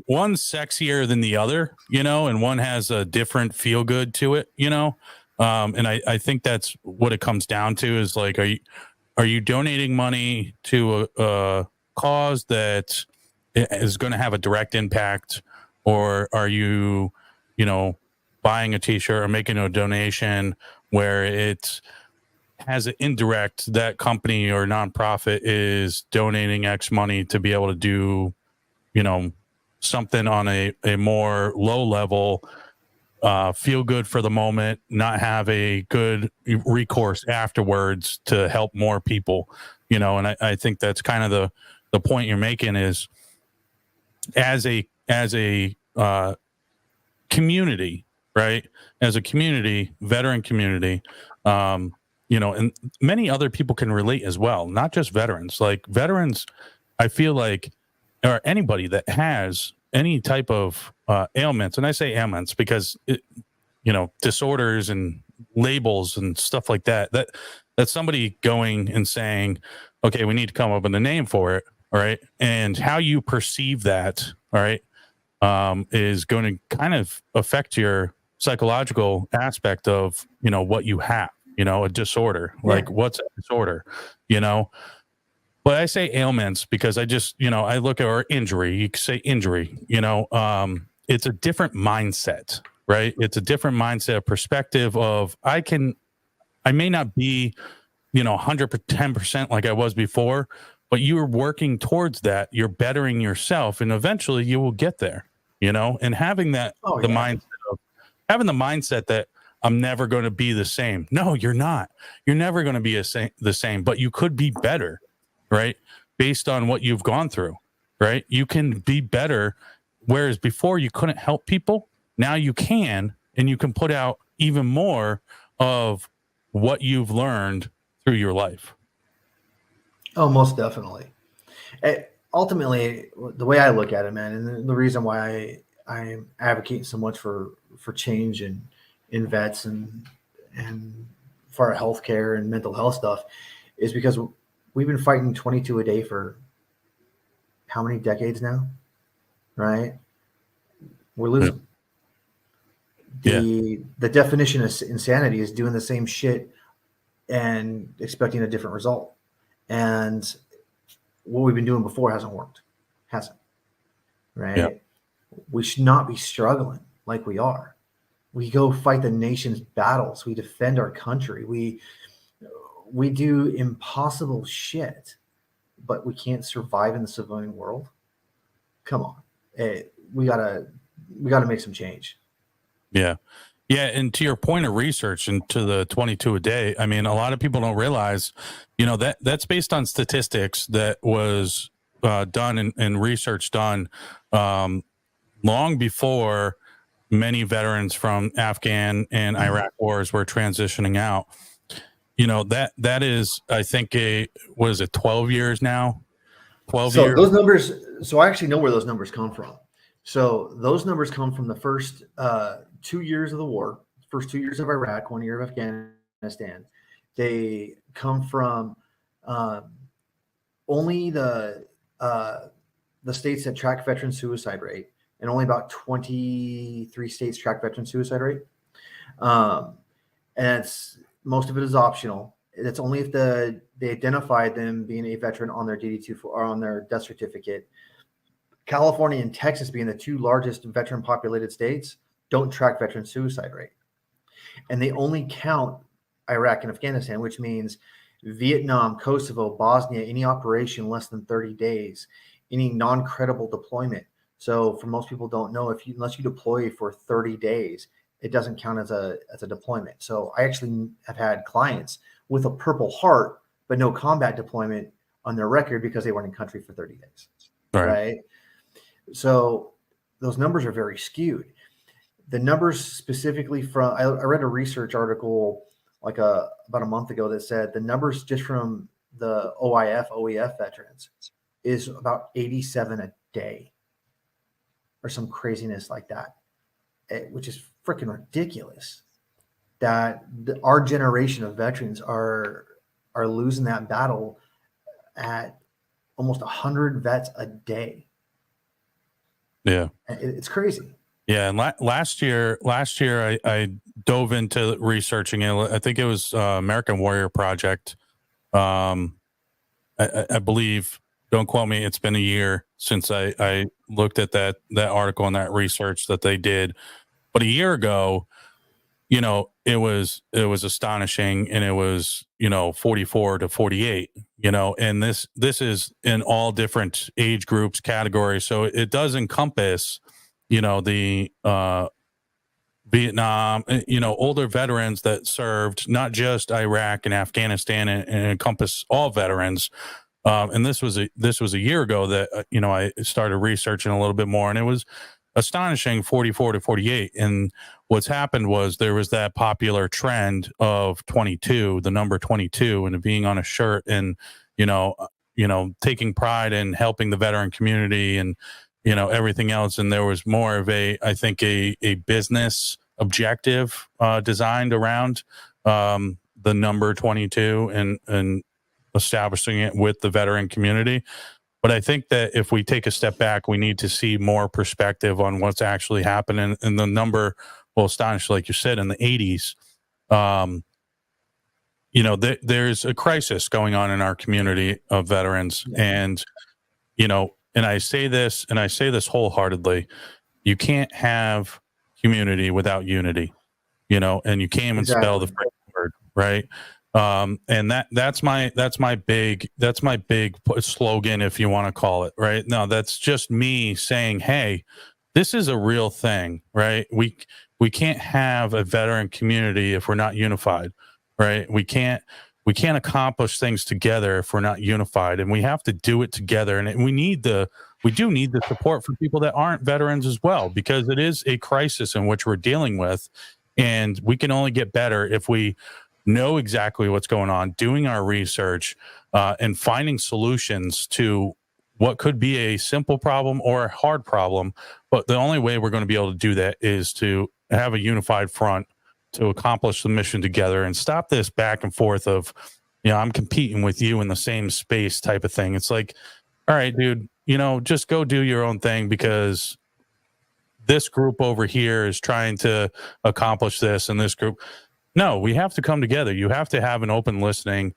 A: one's sexier than the other, and one has a different feel good to it, and I think that's what it comes down to is like, are you donating money to a cause that is going to have a direct impact, or are you, buying a t-shirt or making a donation where it has an indirect, that company or nonprofit is donating X money to be able to do, something on a more low level, feel good for the moment, not have a good recourse afterwards to help more people, and I think that's kind of the point you're making is as a community, right? As a community, veteran community, and many other people can relate as well, not just veterans. Like veterans, I feel like, or anybody that has any type of ailments, and I say ailments because disorders and labels and stuff like that's somebody going and saying, okay, we need to come up with a name for it. All right. And how you perceive that, all right, is going to kind of affect your psychological aspect of, what you have, a disorder, like what's a disorder, but I say ailments because I just, I look at our injury, you could say injury, it's a different mindset, right? It's a different mindset, perspective of I may not be, 110% like I was before, but you're working towards that. You're bettering yourself and eventually you will get there, and having that, having the mindset that I'm never going to be the same. No, you're not. You're never going to be the same, but you could be better, right? Based on what you've gone through, right? You can be better. Whereas before you couldn't help people, now you can, and you can put out even more of what you've learned through your life.
B: Oh, most definitely. Ultimately, the way I look at it, man, and the reason why I'm advocating so much for change in vets and for our healthcare and mental health stuff is because we've been fighting 22 a day for how many decades now, right? We're losing. The definition of insanity is doing the same shit and expecting a different result. And what we've been doing before hasn't worked. Right?
A: Yeah.
B: We should not be struggling like we are. We go fight the nation's battles. We defend our country. We do impossible shit, but we can't survive in the civilian world. Come on. We gotta make some change.
A: Yeah. And to your point of research and to the 22 a day, I mean, a lot of people don't realize, that's based on statistics that was done and research done long before many veterans from Afghan and Iraq wars were transitioning out. That is, I think, 12 years now? 12 years?
B: Those numbers, so I actually know where those numbers come from. So those numbers come from the first 2 years of the war, first 2 years of Iraq, 1 year of Afghanistan. They come from only the states that track veteran suicide rate and only about 23 states track veteran suicide rate. And most of it is optional. It's only if they identify them being a veteran on their DD2 or on their death certificate. California and Texas, being the two largest veteran populated states, don't track veteran suicide rate. And they only count Iraq and Afghanistan, which means Vietnam, Kosovo, Bosnia, any operation less than 30 days, any non-credible deployment. So for most people don't know, unless you deploy for 30 days, it doesn't count as a deployment. So I actually have had clients with a Purple Heart, but no combat deployment on their record because they weren't in country for 30 days. Right? So those numbers are very skewed. The numbers specifically from, I read a research article like about a month ago that said the numbers just from the OEF veterans is about 87 a day or some craziness like that, which is freaking ridiculous that our generation of veterans are losing that battle at almost 100 vets a day.
A: Yeah.
B: It's crazy.
A: Yeah, and last year I dove into researching it. I think it was American Warrior Project. I believe. Don't quote me. It's been a year since I looked at that article and that research that they did. But a year ago, it was astonishing, and it was 44 to 48. And this is in all different age groups, categories. So it does encompass the Vietnam, older veterans that served, not just Iraq and Afghanistan, and encompass all veterans. And this was a year ago that I started researching a little bit more, and it was astonishing, 44 to 48. And what's happened was there was that popular trend of 22, the number 22, and it being on a shirt, and taking pride in helping the veteran community and everything else. And there was more of a business objective designed around the number 22 and establishing it with the veteran community. But I think that if we take a step back, we need to see more perspective on what's actually happening. And the number will astonish, like you said, in the 80s. There's a crisis going on in our community of veterans. And, and I say this wholeheartedly, you can't have community without unity, and you can't even spell the word, right? And that's my big slogan, if you want to call it, right? No, that's just me saying, hey, this is a real thing, right? We can't have a veteran community if we're not unified, right? We can't accomplish things together if we're not unified, and we have to do it together. And we do need the support from people that aren't veterans as well, because it is a crisis in which we're dealing with, and we can only get better if we know exactly what's going on, doing our research, and finding solutions to what could be a simple problem or a hard problem. But the only way we're going to be able to do that is to have a unified front to accomplish the mission together, and stop this back and forth of, I'm competing with you in the same space type of thing. It's like, all right, dude, just go do your own thing, because this group over here is trying to accomplish this, and this group. No, we have to come together. You have to have an open listening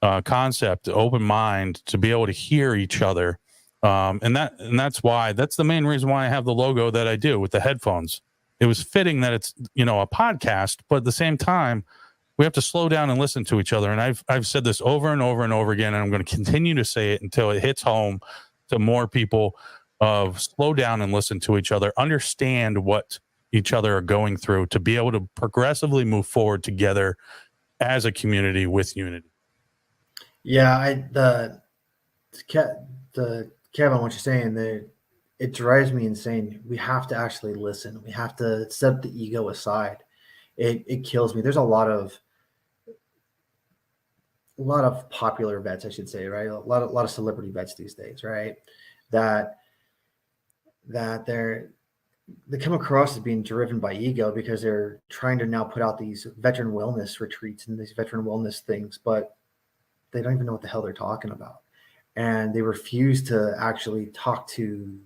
A: concept, open mind, to be able to hear each other. And that's the main reason why I have the logo that I do with the headphones. It was fitting that it's, a podcast, but at the same time, we have to slow down and listen to each other. And I've said this over and over and over again, and I'm going to continue to say it until it hits home to more people, of slow down and listen to each other, understand what each other are going through, to be able to progressively move forward together as a community with unity.
B: Yeah, Kevin, what you're saying, it drives me insane. We have to actually listen. We have to set the ego aside. It kills me. There's a lot of popular vets, I should say, right? A lot of celebrity vets these days, right? That they come across as being driven by ego, because they're trying to now put out these veteran wellness retreats and these veteran wellness things, but they don't even know what the hell they're talking about. And they refuse to actually talk to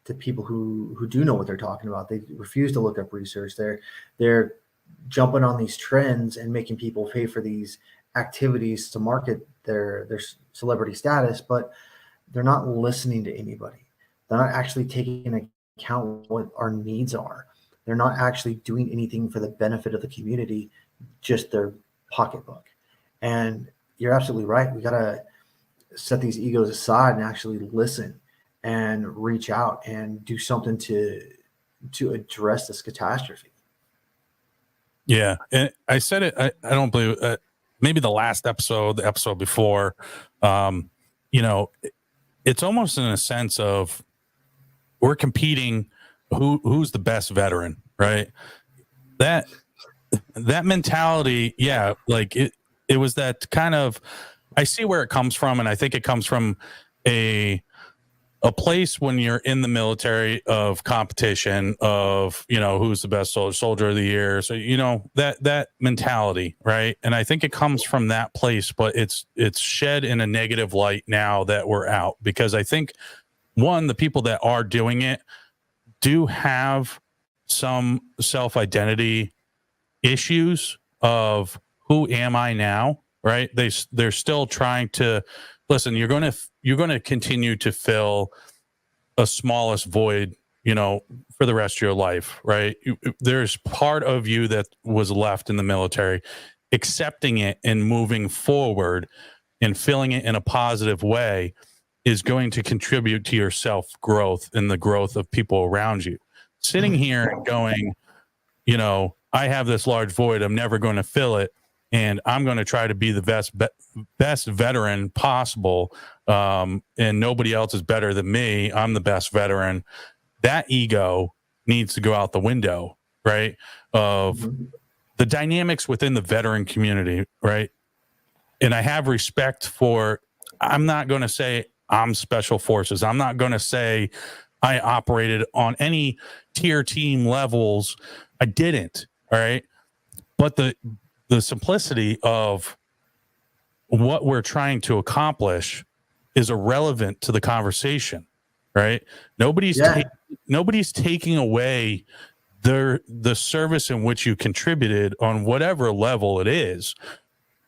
B: to people who do know what they're talking about. They refuse to look up research. They're jumping on these trends and making people pay for these activities to market their celebrity status, but they're not listening to anybody. They're not actually taking into account what our needs are. They're not actually doing anything for the benefit of the community, just their pocketbook. And you're absolutely right. We got to set these egos aside and actually listen and reach out and do something to address this catastrophe.
A: Yeah. And I said it, I don't believe maybe the last episode, the episode before, you know, it's almost in a sense of we're competing who's the best veteran, right? That mentality, yeah, like it was that kind of, I see where it comes from, and I think it comes from a place when you're in the military of competition of, you know, who's the best soldier of the year. So, you know, that mentality, right? And I think it comes from that place, but it's shed in a negative light now that we're out, because I think the people that are doing it do have some self-identity issues of who am I now, right? They're still trying to listen. You're going to continue to fill a smallest void, you know, for the rest of your life, right? There's part of you that was left in the military. Accepting it and moving forward and filling it in a positive way is going to contribute to your self-growth and the growth of people around you. Sitting here and going, you know, I have this large void, I'm never going to fill it, and I'm going to try to be the best veteran possible, and nobody else is better than me, I'm the best veteran. That ego needs to go out the window, right? Of the dynamics within the veteran community, right? And I have respect for, I'm not going to say I'm special forces. I'm not going to say I operated on any tier team levels. I didn't. All right. But the simplicity of what we're trying to accomplish is irrelevant to the conversation, right? Nobody's taking away the service in which you contributed on whatever level it is.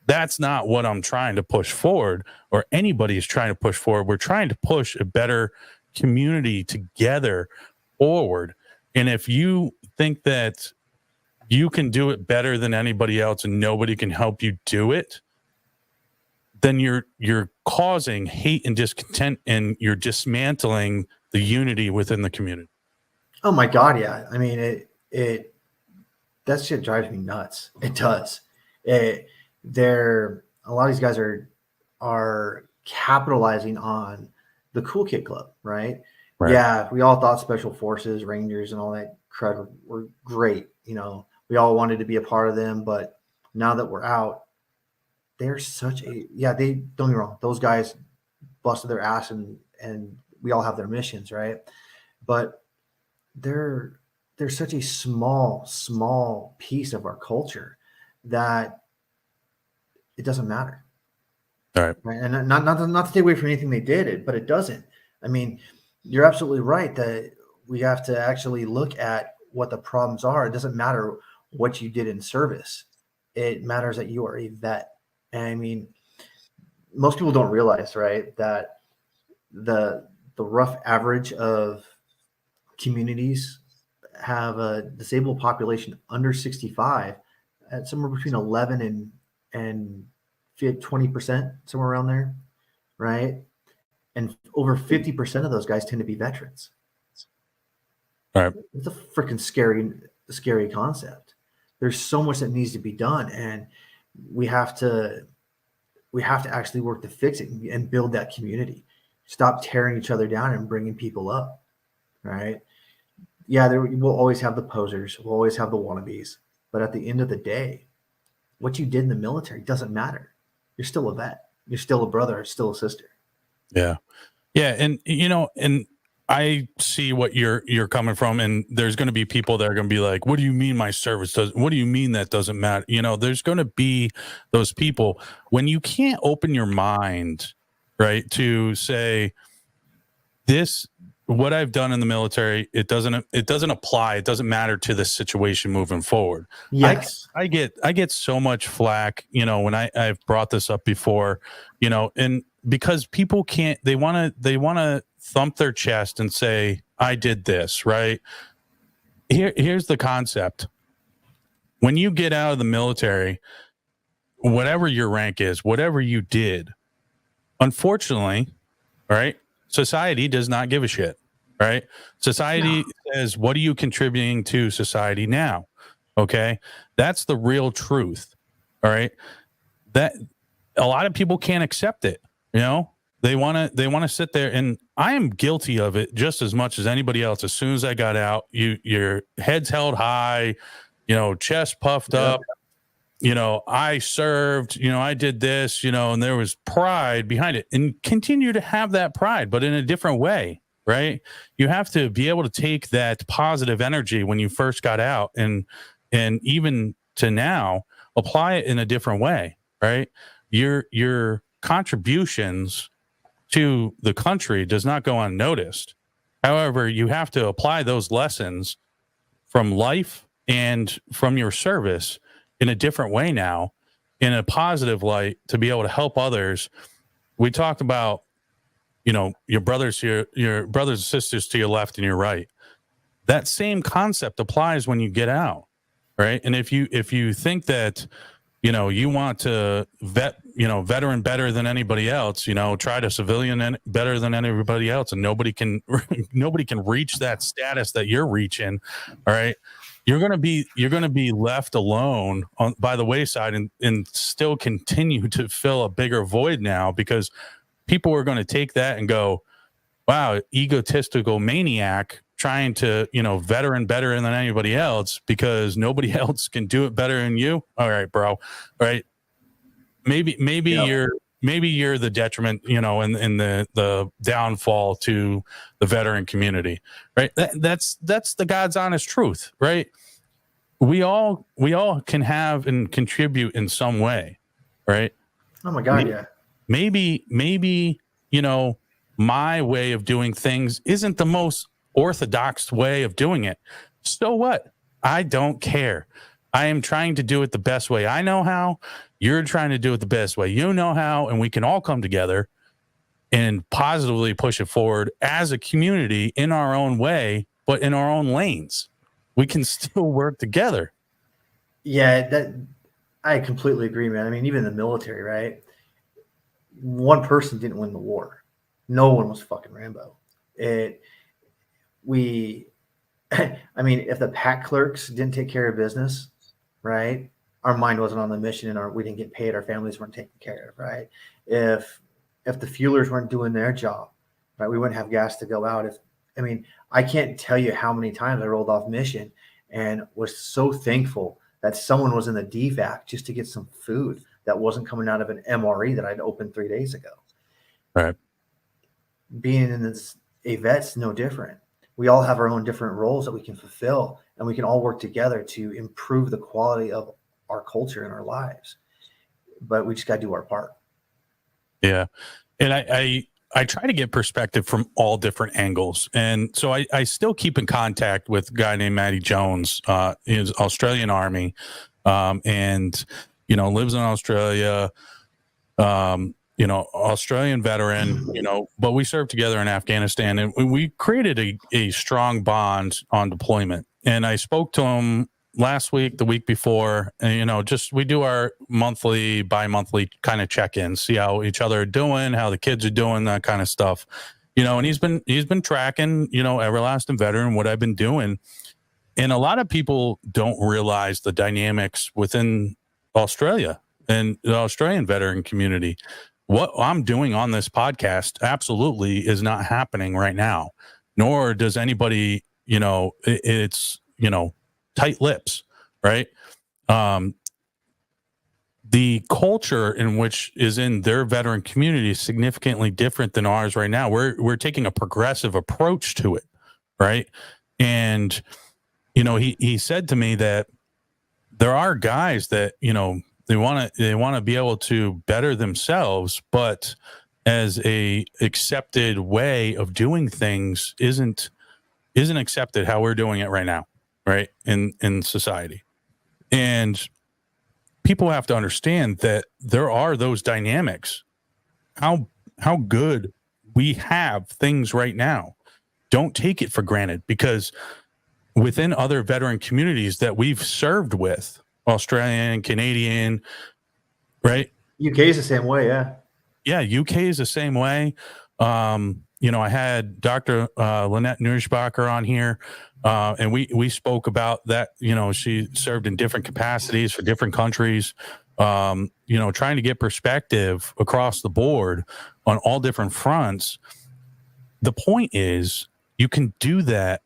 A: That's not what I'm trying to push forward, or anybody is trying to push forward. We're trying to push a better community together forward. And if you think that you can do it better than anybody else and nobody can help you do it, then you're causing hate and discontent, and you're dismantling the unity within the community.
B: Oh my God. Yeah. I mean, that shit drives me nuts. It does. A lot of these guys are capitalizing on the cool kid club, right? Yeah, we all thought special forces, Rangers, and all that crud were great. You know, we all wanted to be a part of them, but now that we're out, they're such a they don't get me wrong, those guys busted their ass, and we all have their missions, right? But they're such a small piece of our culture that it doesn't matter.
A: All right.
B: And not to take away from anything they did, but it doesn't. I mean, you're absolutely right that we have to actually look at what the problems are. It doesn't matter what you did in service. It matters that you are a vet. And I mean, most people don't realize, right, that the rough average of communities have a disabled population under 65 at somewhere between 11 and 20%, somewhere around there, right? And over 50% of those guys tend to be veterans.
A: All right.
B: It's a freaking scary concept. There's so much that needs to be done, and we have to actually work to fix it and build that community. Stop tearing each other down and bringing people up, right? Yeah, we'll always have the posers. We'll always have the wannabes. But at the end of the day, what you did in the military doesn't matter. You're still a vet. You're still a brother. Or still a sister.
A: Yeah. Yeah. And, you know, and I see what you're coming from. And there's going to be people that are going to be like, what do you mean my service doesn't, what do you mean that doesn't matter? You know, there's going to be those people when you can't open your mind, right, to say this what I've done in the military, it doesn't apply. It doesn't matter to the situation moving forward.
B: Yes.
A: I get so much flack, when I've brought this up before, and because people can't, they want to thump their chest and say, I did this, right? Here's the concept. When you get out of the military, whatever your rank is, whatever you did, unfortunately, right? Society does not give a shit, right? Society says, what are you contributing to society now? Okay. That's the real truth. All right. That a lot of people can't accept it. They want to sit there, and I am guilty of it just as much as anybody else. As soon as I got out, your head's held high, chest puffed up. I served, I did this, and there was pride behind it, and continue to have that pride, but in a different way, right? You have to be able to take that positive energy when you first got out and even to now apply it in a different way, right? Your contributions to the country does not go unnoticed. However, you have to apply those lessons from life and from your service in a different way now, in a positive light, to be able to help others. We talked about, your brothers and sisters to your left and your right. That same concept applies when you get out, right? And if you think that, you want to veteran better than anybody else, try to civilian better than everybody else, and nobody can reach that status that you're reaching, all right? You're going to be left alone by the wayside and still continue to fill a bigger void now, because people are going to take that and go, wow, egotistical maniac trying to, veteran better than anybody else because nobody else can do it better than you. All right, bro. All right. Maybe you're the detriment, in the downfall to the veteran community, right? That's the God's honest truth, right? We all can have and contribute in some way, right?
B: Oh my God, yeah.
A: Maybe, my way of doing things isn't the most orthodox way of doing it. So what? I don't care. I am trying to do it the best way I know how. You're trying to do it the best way you know how, and we can all come together and positively push it forward as a community in our own way, but in our own lanes. We can still work together.
B: Yeah, I completely agree, man. I mean, even the military, right? One person didn't win the war. No one was fucking Rambo. I mean, if the pack clerks didn't take care of business, right? Our mind wasn't on the mission, and we didn't get paid. Our families weren't taken care of, right? If the fuelers weren't doing their job, right, we wouldn't have gas to go out. I can't tell you how many times I rolled off mission and was so thankful that someone was in the DVAC just to get some food that wasn't coming out of an MRE that I'd opened 3 days ago.
A: Right.
B: Being in a vet's no different. We all have our own different roles that we can fulfill, and we can all work together to improve the quality of our culture and our lives. But we just got to do our part. Yeah.
A: And I try to get perspective from all different angles. And so I still keep in contact with a guy named Matty Jones, in Australian Army, and, lives in Australia, Australian veteran, but we served together in Afghanistan, and we created a strong bond on deployment. And I spoke to him last week, the week before, and, we do our bi-monthly kind of check-ins, see how each other are doing, how the kids are doing, that kind of stuff, and he's been tracking, Everlasting Veteran, what I've been doing. And a lot of people don't realize the dynamics within Australia and the Australian veteran community. What I'm doing on this podcast absolutely is not happening right now, nor does anybody, it's, tight lips, right? The culture in which is in their veteran community is significantly different than ours right now. We're taking a progressive approach to it, right? And, he said to me that there are guys that, they want to be able to better themselves, but as a accepted way of doing things isn't accepted how we're doing it right now, right? In society. And people have to understand that there are those dynamics. How good we have things right now. Don't take it for granted, because within other veteran communities that we've served with, Australian, Canadian, right?
B: UK is the same way, yeah.
A: Yeah, UK is the same way. I had Dr. Lynette Nussbacher on here, and we spoke about that. She served in different capacities for different countries. Trying to get perspective across the board on all different fronts. The point is, you can do that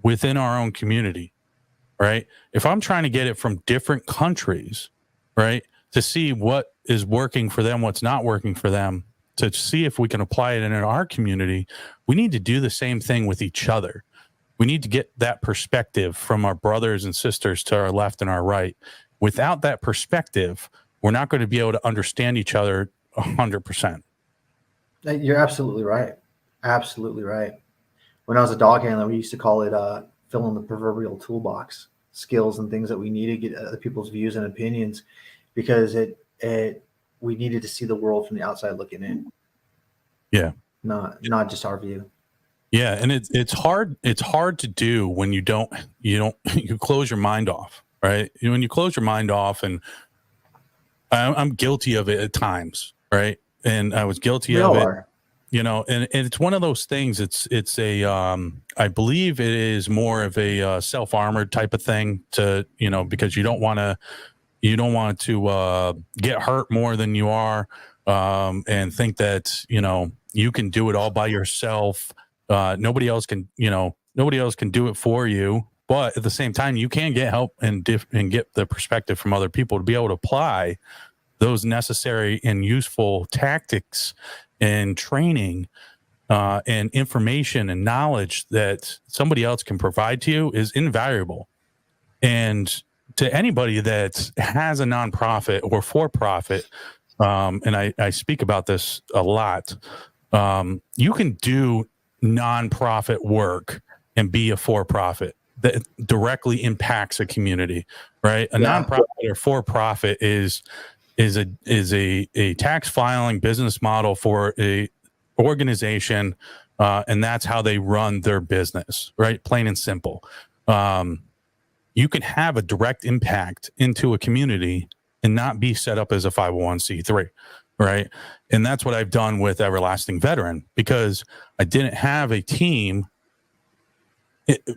A: within our own community, right? If I'm trying to get it from different countries, right, to see what is working for them, what's not working for them, to see if we can apply it in our community, we need to do the same thing with each other. We need to get that perspective from our brothers and sisters to our left and our right. Without that perspective, we're not going to be able to understand each other 100%.
B: You're absolutely right. Absolutely right. When I was a dog handler, we used to call it filling the proverbial toolbox, skills and things that we need to get other people's views and opinions, because we needed to see the world from the outside looking in.
A: Yeah.
B: Not just our view.
A: Yeah. And it's hard to do when you close your mind off, right? When you close your mind off, and I'm guilty of it at times, right? And I was guilty of it. And it's one of those things. It's a I believe it is more of a self-armored type of thing, to because you don't want to get hurt more than you are, and think that you can do it all by yourself. Nobody else can do it for you. But at the same time, you can get help and get the perspective from other people to be able to apply those necessary and useful tactics and training and information and knowledge that somebody else can provide to you is invaluable. And to anybody that has a nonprofit or for-profit, and I speak about this a lot, you can do nonprofit work and be a for-profit that directly impacts a community, right? A nonprofit or for-profit is a tax filing business model for a organization, and that's how they run their business, right? Plain and simple. You can have a direct impact into a community and not be set up as a 501c3, right? And that's what I've done with Everlasting Veteran, because I didn't have a team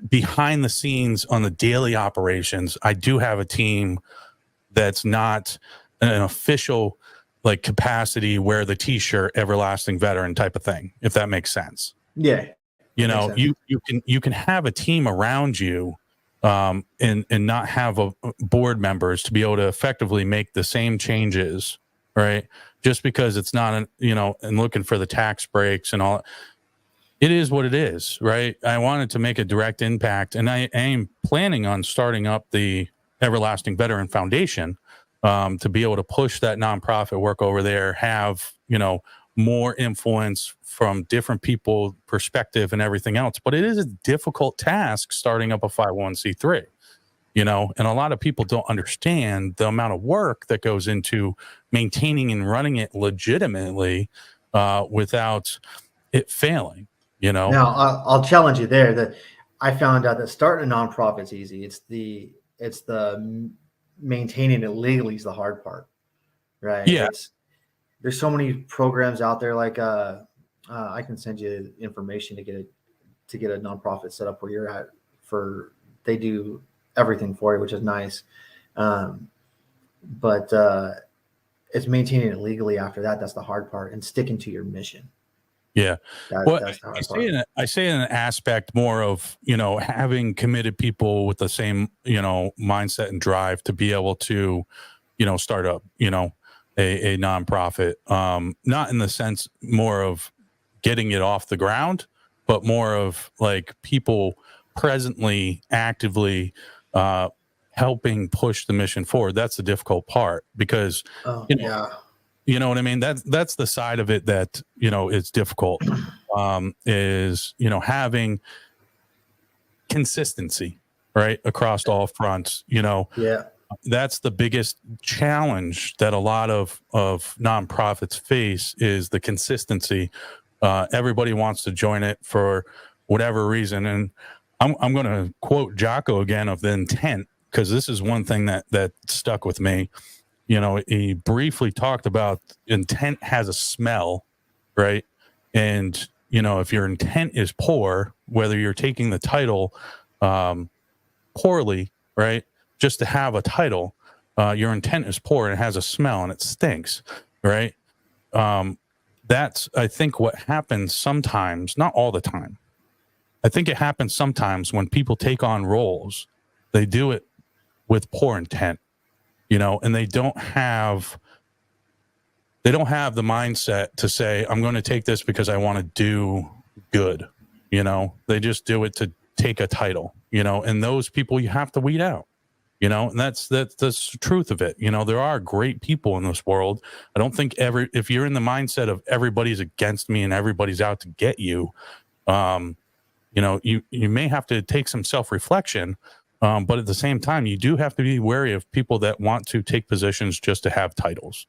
A: behind the scenes on the daily operations. I do have a team that's not an official capacity, wear the t-shirt Everlasting Veteran type of thing, if that makes sense.
B: Yeah.
A: You can have a team around you, and not have board members to be able to effectively make the same changes, right? Just because it's not and looking for the tax breaks and all. It is what it is, right? I wanted to make a direct impact, and I am planning on starting up the Everlasting Veteran Foundation, to be able to push that nonprofit work over there, have more influence from different people, perspective, and everything else. But it is a difficult task starting up a 501c3, and a lot of people don't understand the amount of work that goes into maintaining and running it legitimately, without it failing.
B: Now I'll challenge you there. That I found out that starting a nonprofit is easy. It's the maintaining it legally is the hard part, right?
A: Yeah.
B: There's so many programs out there. Like I can send you information to get a nonprofit set up where you're at. They do everything for you, which is nice. But it's maintaining it legally after that. That's the hard part, and sticking to your mission.
A: Yeah.
B: That's the hard part.
A: I say in an aspect more of, having committed people with the same, mindset and drive to be able to, start up, a nonprofit. Not in the sense more of getting it off the ground, but more of people presently actively helping push the mission forward. That's the difficult part, because You know what I mean? That's the side of it that, is difficult, is, having consistency, right, across all fronts.
B: Yeah.
A: That's the biggest challenge that a lot of nonprofits face, is the consistency. Everybody wants to join it for whatever reason. And I'm going to quote Jocko again of the intent, because this is one thing that stuck with me. He briefly talked about intent has a smell, right? And, if your intent is poor, whether you're taking the title poorly, right, just to have a title, your intent is poor and it has a smell and it stinks, right? That's, I think, what happens sometimes, not all the time. I think it happens sometimes when people take on roles, they do it with poor intent, and they don't have the mindset to say, I'm going to take this because I want to do good. They just do it to take a title, and those people you have to weed out, and that's the truth of it. There are great people in this world. I don't think if you're in the mindset of everybody's against me and everybody's out to get you, you may have to take some self-reflection. But at the same time, you do have to be wary of people that want to take positions just to have titles.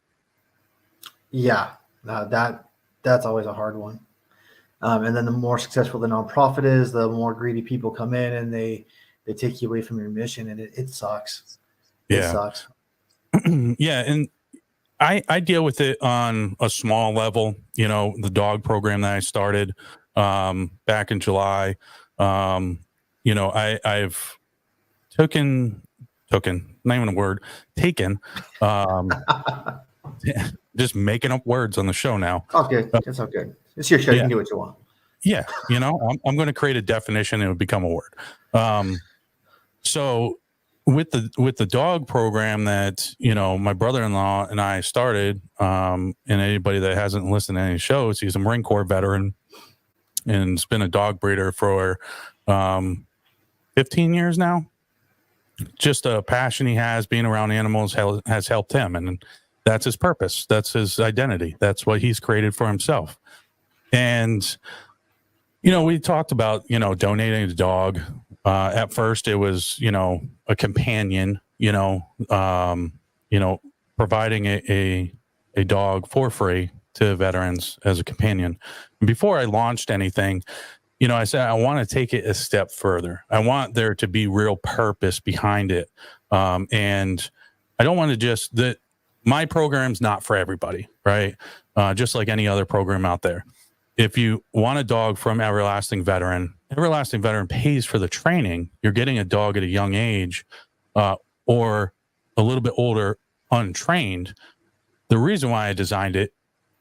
B: Yeah, that's always a hard one. And then the more successful the nonprofit is, the more greedy people come in and they take you away from your mission, and it sucks. It sucks.
A: Yeah, and I deal with it on a small level. The dog program that I started back in July. I've taken, not even a word, taken, just making up words on the show now.
B: Oh, good. That's all good. It's your show. You can do what you want.
A: Yeah. I'm going to create a definition and it would become a word. So with the dog program that, my brother-in-law and I started, and anybody that hasn't listened to any shows, he's a Marine Corps veteran and has been a dog breeder for 15 years now. Just a passion he has, being around animals has helped him, and that's his purpose. That's his identity. That's what he's created for himself. And, we talked about, donating a dog. At first it was, a companion, providing a dog for free to veterans as a companion. And before I launched anything, I said, I want to take it a step further. I want there to be real purpose behind it. And I don't want to my program's not for everybody, right? Just like any other program out there. If you want a dog from Everlasting Veteran pays for the training. You're getting a dog at a young age, or a little bit older, untrained. The reason why I designed it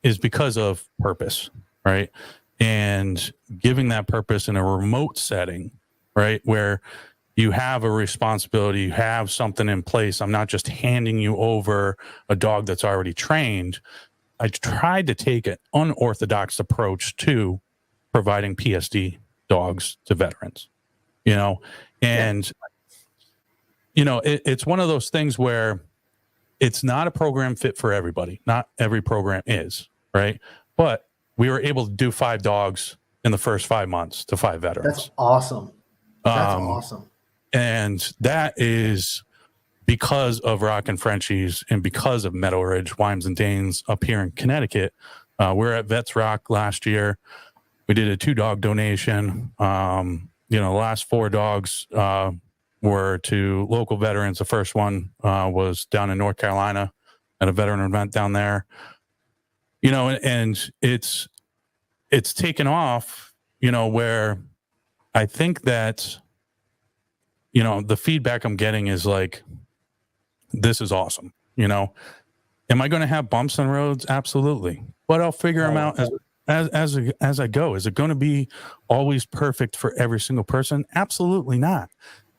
A: is because of purpose, right? And giving that purpose in a remote setting, right, where you have a responsibility, you have something in place. I'm not just handing you over a dog that's already trained. I tried to take an unorthodox approach to providing PSD dogs to veterans, and, it's one of those things where it's not a program fit for everybody. Not every program is, right? But we were able to do 5 dogs in the first 5 months to 5 veterans.
B: That's awesome. That's awesome.
A: And that is because of Rockin' Frenchies and because of Meadow Ridge, Wimes and Danes up here in Connecticut. We're at Vets Rock last year. We did a 2-dog donation. The last 4 dogs were to local veterans. The first one was down in North Carolina at a veteran event down there. And it's taken off, where I think that, the feedback I'm getting is like, this is awesome. Am I going to have bumps on roads? Absolutely. But I'll figure them out as I go. Is it going to be always perfect for every single person? Absolutely not.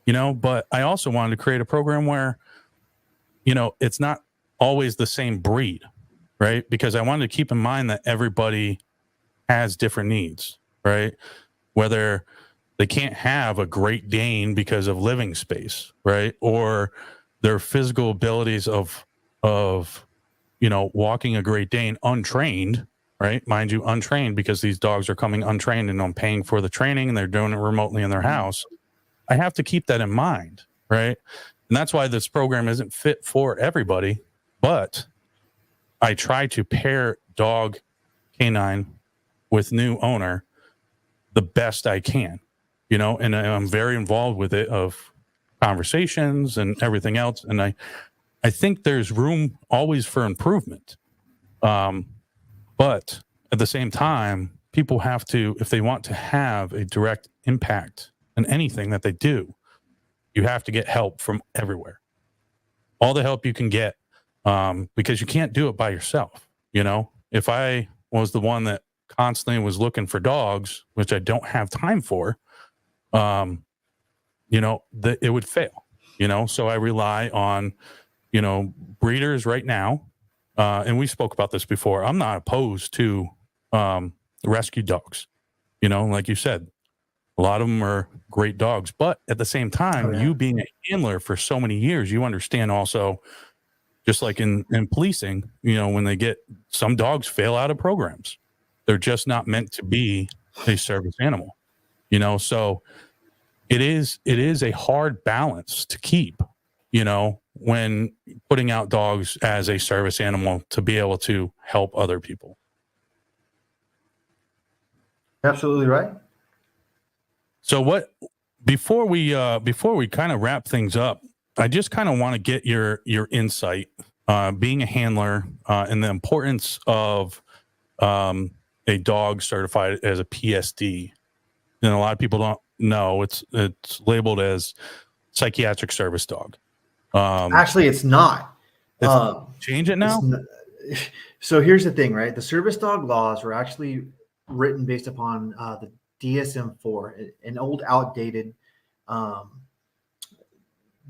A: But I also wanted to create a program where, it's not always the same breed, right? Because I wanted to keep in mind that everybody has different needs, right? Whether they can't have a Great Dane because of living space, right? Or their physical abilities of walking a Great Dane untrained, right? Mind you, untrained, because these dogs are coming untrained and I'm paying for the training and they're doing it remotely in their house. I have to keep that in mind, right? And that's why this program isn't fit for everybody, but I try to pair dog canine with new owner the best I can, and I'm very involved with it, of conversations and everything else. And I think there's room always for improvement. But at the same time, people have to, if they want to have a direct impact in anything that they do, you have to get help from everywhere. All the help you can get, because you can't do it by yourself. If I was the one that constantly was looking for dogs, which I don't have time for, it would fail. So I rely on, breeders right now. And we spoke about this before. I'm not opposed to rescue dogs. Like you said, a lot of them are great dogs, but at the same time, you being a handler for so many years, you understand also, just like in policing, when some dogs fail out of programs, they're just not meant to be a service animal, so it is a hard balance to keep, when putting out dogs as a service animal to be able to help other people.
B: Absolutely right.
A: So before we kind of wrap things up, I just kind of want to get your insight, being a handler, and the importance of a dog certified as a PSD. And a lot of people don't know it's labeled as psychiatric service dog.
B: Actually, it's not.
A: Change it now.
B: So here's the thing, right? The service dog laws were actually written based upon the DSM-4, an old, outdated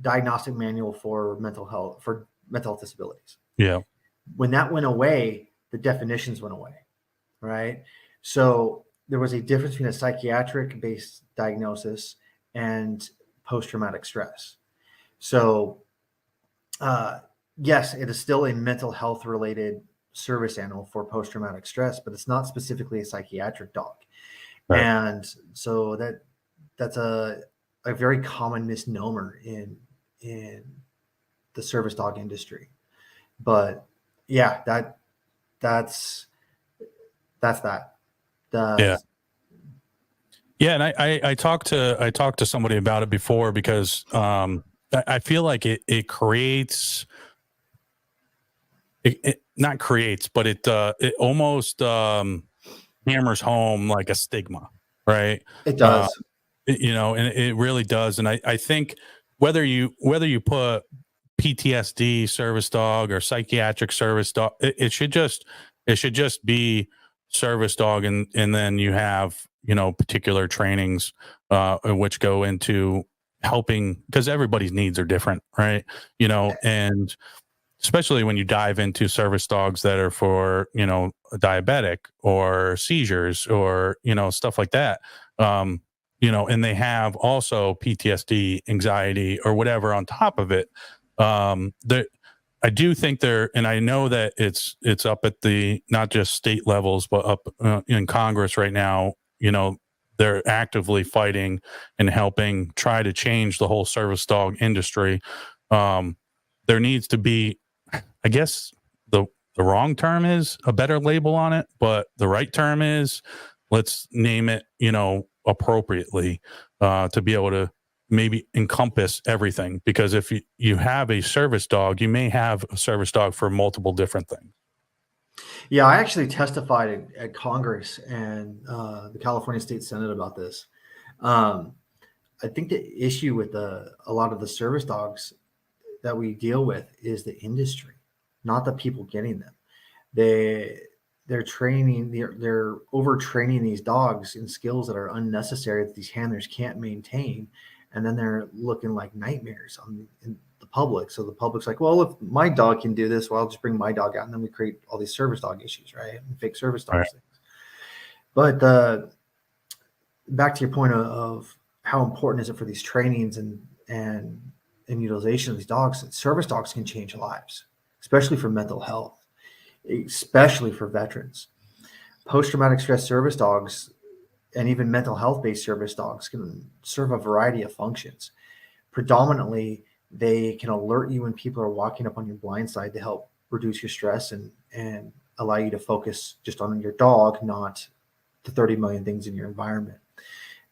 B: diagnostic manual for mental health disabilities.
A: Yeah.
B: When that went away, the definitions went away, right? So there was a difference between a psychiatric-based diagnosis and post-traumatic stress. So, yes, it is still a mental health-related service animal for post-traumatic stress, but it's not specifically a psychiatric dog. Right. And so that's a very common misnomer in the service dog industry. But yeah, that's that.
A: Yeah, and I talked to somebody about it before, because I feel like it creates, it not creates, but it almost hammers home like a stigma, right?
B: It does.
A: And it really does. And I think whether you put PTSD service dog or psychiatric service dog, it should just be service dog, and then you have particular trainings which go into helping, because everybody's needs are different, right? And especially when you dive into service dogs that are for diabetic or seizures or stuff like that, and they have also PTSD, anxiety, or whatever on top of it. I do think and I know that it's up at the not just state levels, but up in Congress right now. They're actively fighting and helping try to change the whole service dog industry. There needs to be, I guess the wrong term is a better label on it, but the right term is, let's name it, appropriately, to be able to maybe encompass everything. Because if you have a service dog, you may have a service dog for multiple different things.
B: Yeah, I actually testified at Congress and the California State Senate about this. I think the issue with a lot of the service dogs that we deal with is the industry, not the people getting them. They're overtraining these dogs in skills that are unnecessary that these handlers can't maintain, and then they're looking like nightmares in the public. So the public's like, well, if my dog can do this, well, I'll just bring my dog out, and then we create all these service dog issues, right? And fake service dogs. Right. Things. But back to your point of how important is it for these trainings and utilization of these dogs? Service dogs can change lives, especially for mental health. especially for veterans. Post-traumatic stress service dogs and even mental health-based service dogs can serve a variety of functions. Predominantly, they can alert you when people are walking up on your blind side to help reduce your stress and allow you to focus just on your dog, not the 30 million things in your environment.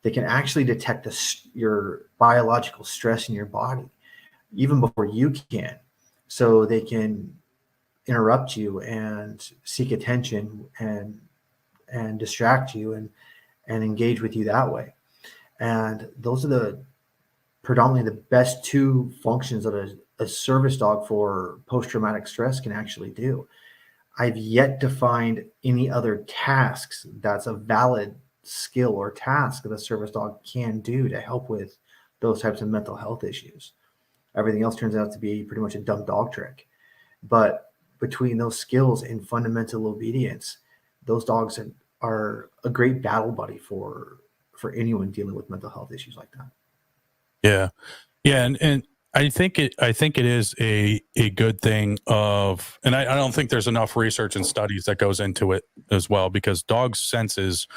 B: They can actually detect your biological stress in your body even before you can. So they can interrupt you and seek attention and distract you and engage with you that way. And those are predominantly the best two functions that a service dog for post-traumatic stress can actually do. I've yet to find any other tasks that's a valid skill or task that a service dog can do to help with those types of mental health issues. Everything else turns out to be pretty much a dumb dog trick. But between those skills and fundamental obedience, those dogs are a great battle buddy for anyone dealing with mental health issues like that.
A: Yeah. Yeah. And I think it is a good thing and I don't think there's enough research and studies that goes into it as well, because dogs' senses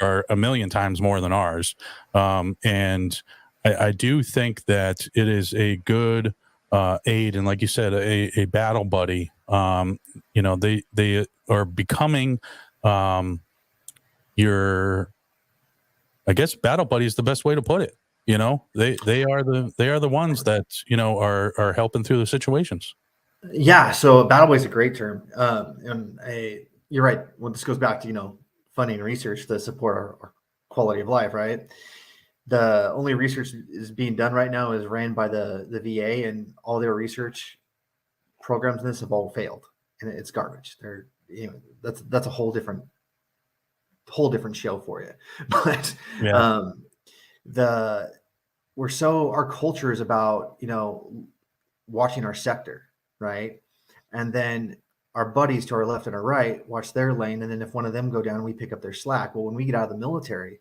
A: are a million times more than ours. And I do think that it is a good aid. And like you said, a battle buddy. They are becoming your, I guess battle buddy is the best way to put it. They are the ones that, are helping through the situations.
B: Yeah. So battle boy is a great term. You're right. Well, this goes back to, funding research to support our quality of life, right? The only research is being done right now is ran by the VA, and all their research programs in this have all failed, and it's garbage. That's a whole different show for you. But
A: Yeah.
B: our culture is about, watching our sector, right? And then our buddies to our left and our right watch their lane. And then if one of them go down, we pick up their slack. Well, when we get out of the military,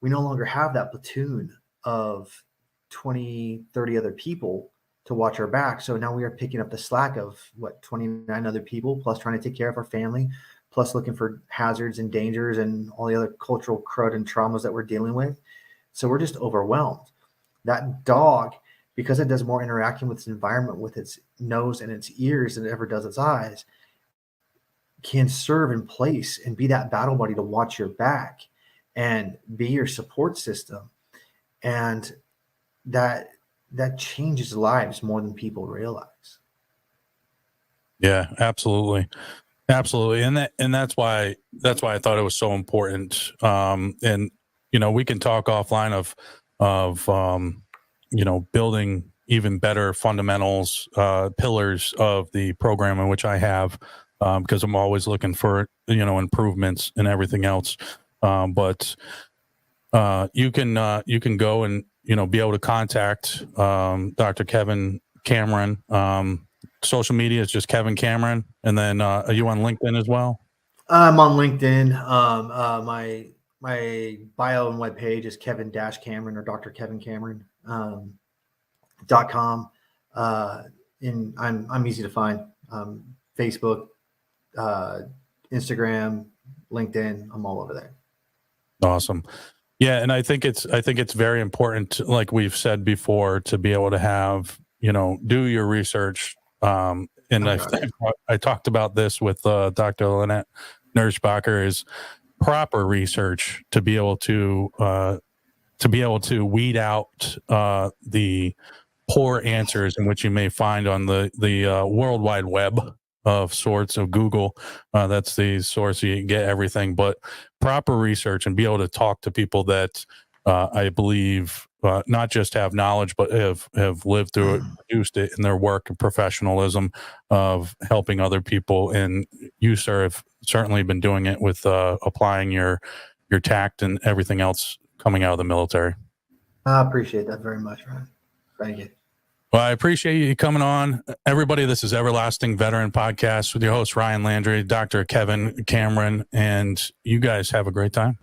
B: we no longer have that platoon of 20, 30 other people to watch our back. So now we are picking up the slack of 29 other people, plus trying to take care of our family, plus looking for hazards and dangers and all the other cultural crud and traumas that we're dealing with. So we're just overwhelmed. That dog, because it does more interacting with its environment with its nose and its ears than it ever does its eyes, can serve in place and be that battle buddy to watch your back and be your support system. And that changes lives more than people realize.
A: Yeah, absolutely. Absolutely. And that's why I thought it was so important. And we can talk offline of building even better fundamentals, pillars of the program in which I have, because I'm always looking for, improvements and everything else. But you can go and, be able to contact Dr. Kevin Cameron. Social media is just Kevin Cameron. And then are you on LinkedIn as well?
B: I'm on LinkedIn. My bio and webpage is Kevin-Cameron or Dr. Kevin Cameron .com. And I'm easy to find. Facebook, Instagram, LinkedIn. I'm all over there.
A: Awesome. Yeah, and I think it's very important, like we've said before, to be able to have, do your research. And I talked about this with Dr. Lynette Nersbacher, is proper research to be able to weed out the poor answers in which you may find on the World Wide Web of sorts of Google. That's the source you get everything, but proper research and be able to talk to people that I believe not just have knowledge, but have lived through it, produced it in their work and professionalism of helping other people. And you, sir, have certainly been doing it with applying your tact and everything else coming out of the military.
B: I appreciate that very much, Ryan. Thank you.
A: Well, I appreciate you coming on. Everybody, this is Everlasting Veteran Podcast with your host, Ryan Landry, Dr. Kevin Cameron, and you guys have a great time.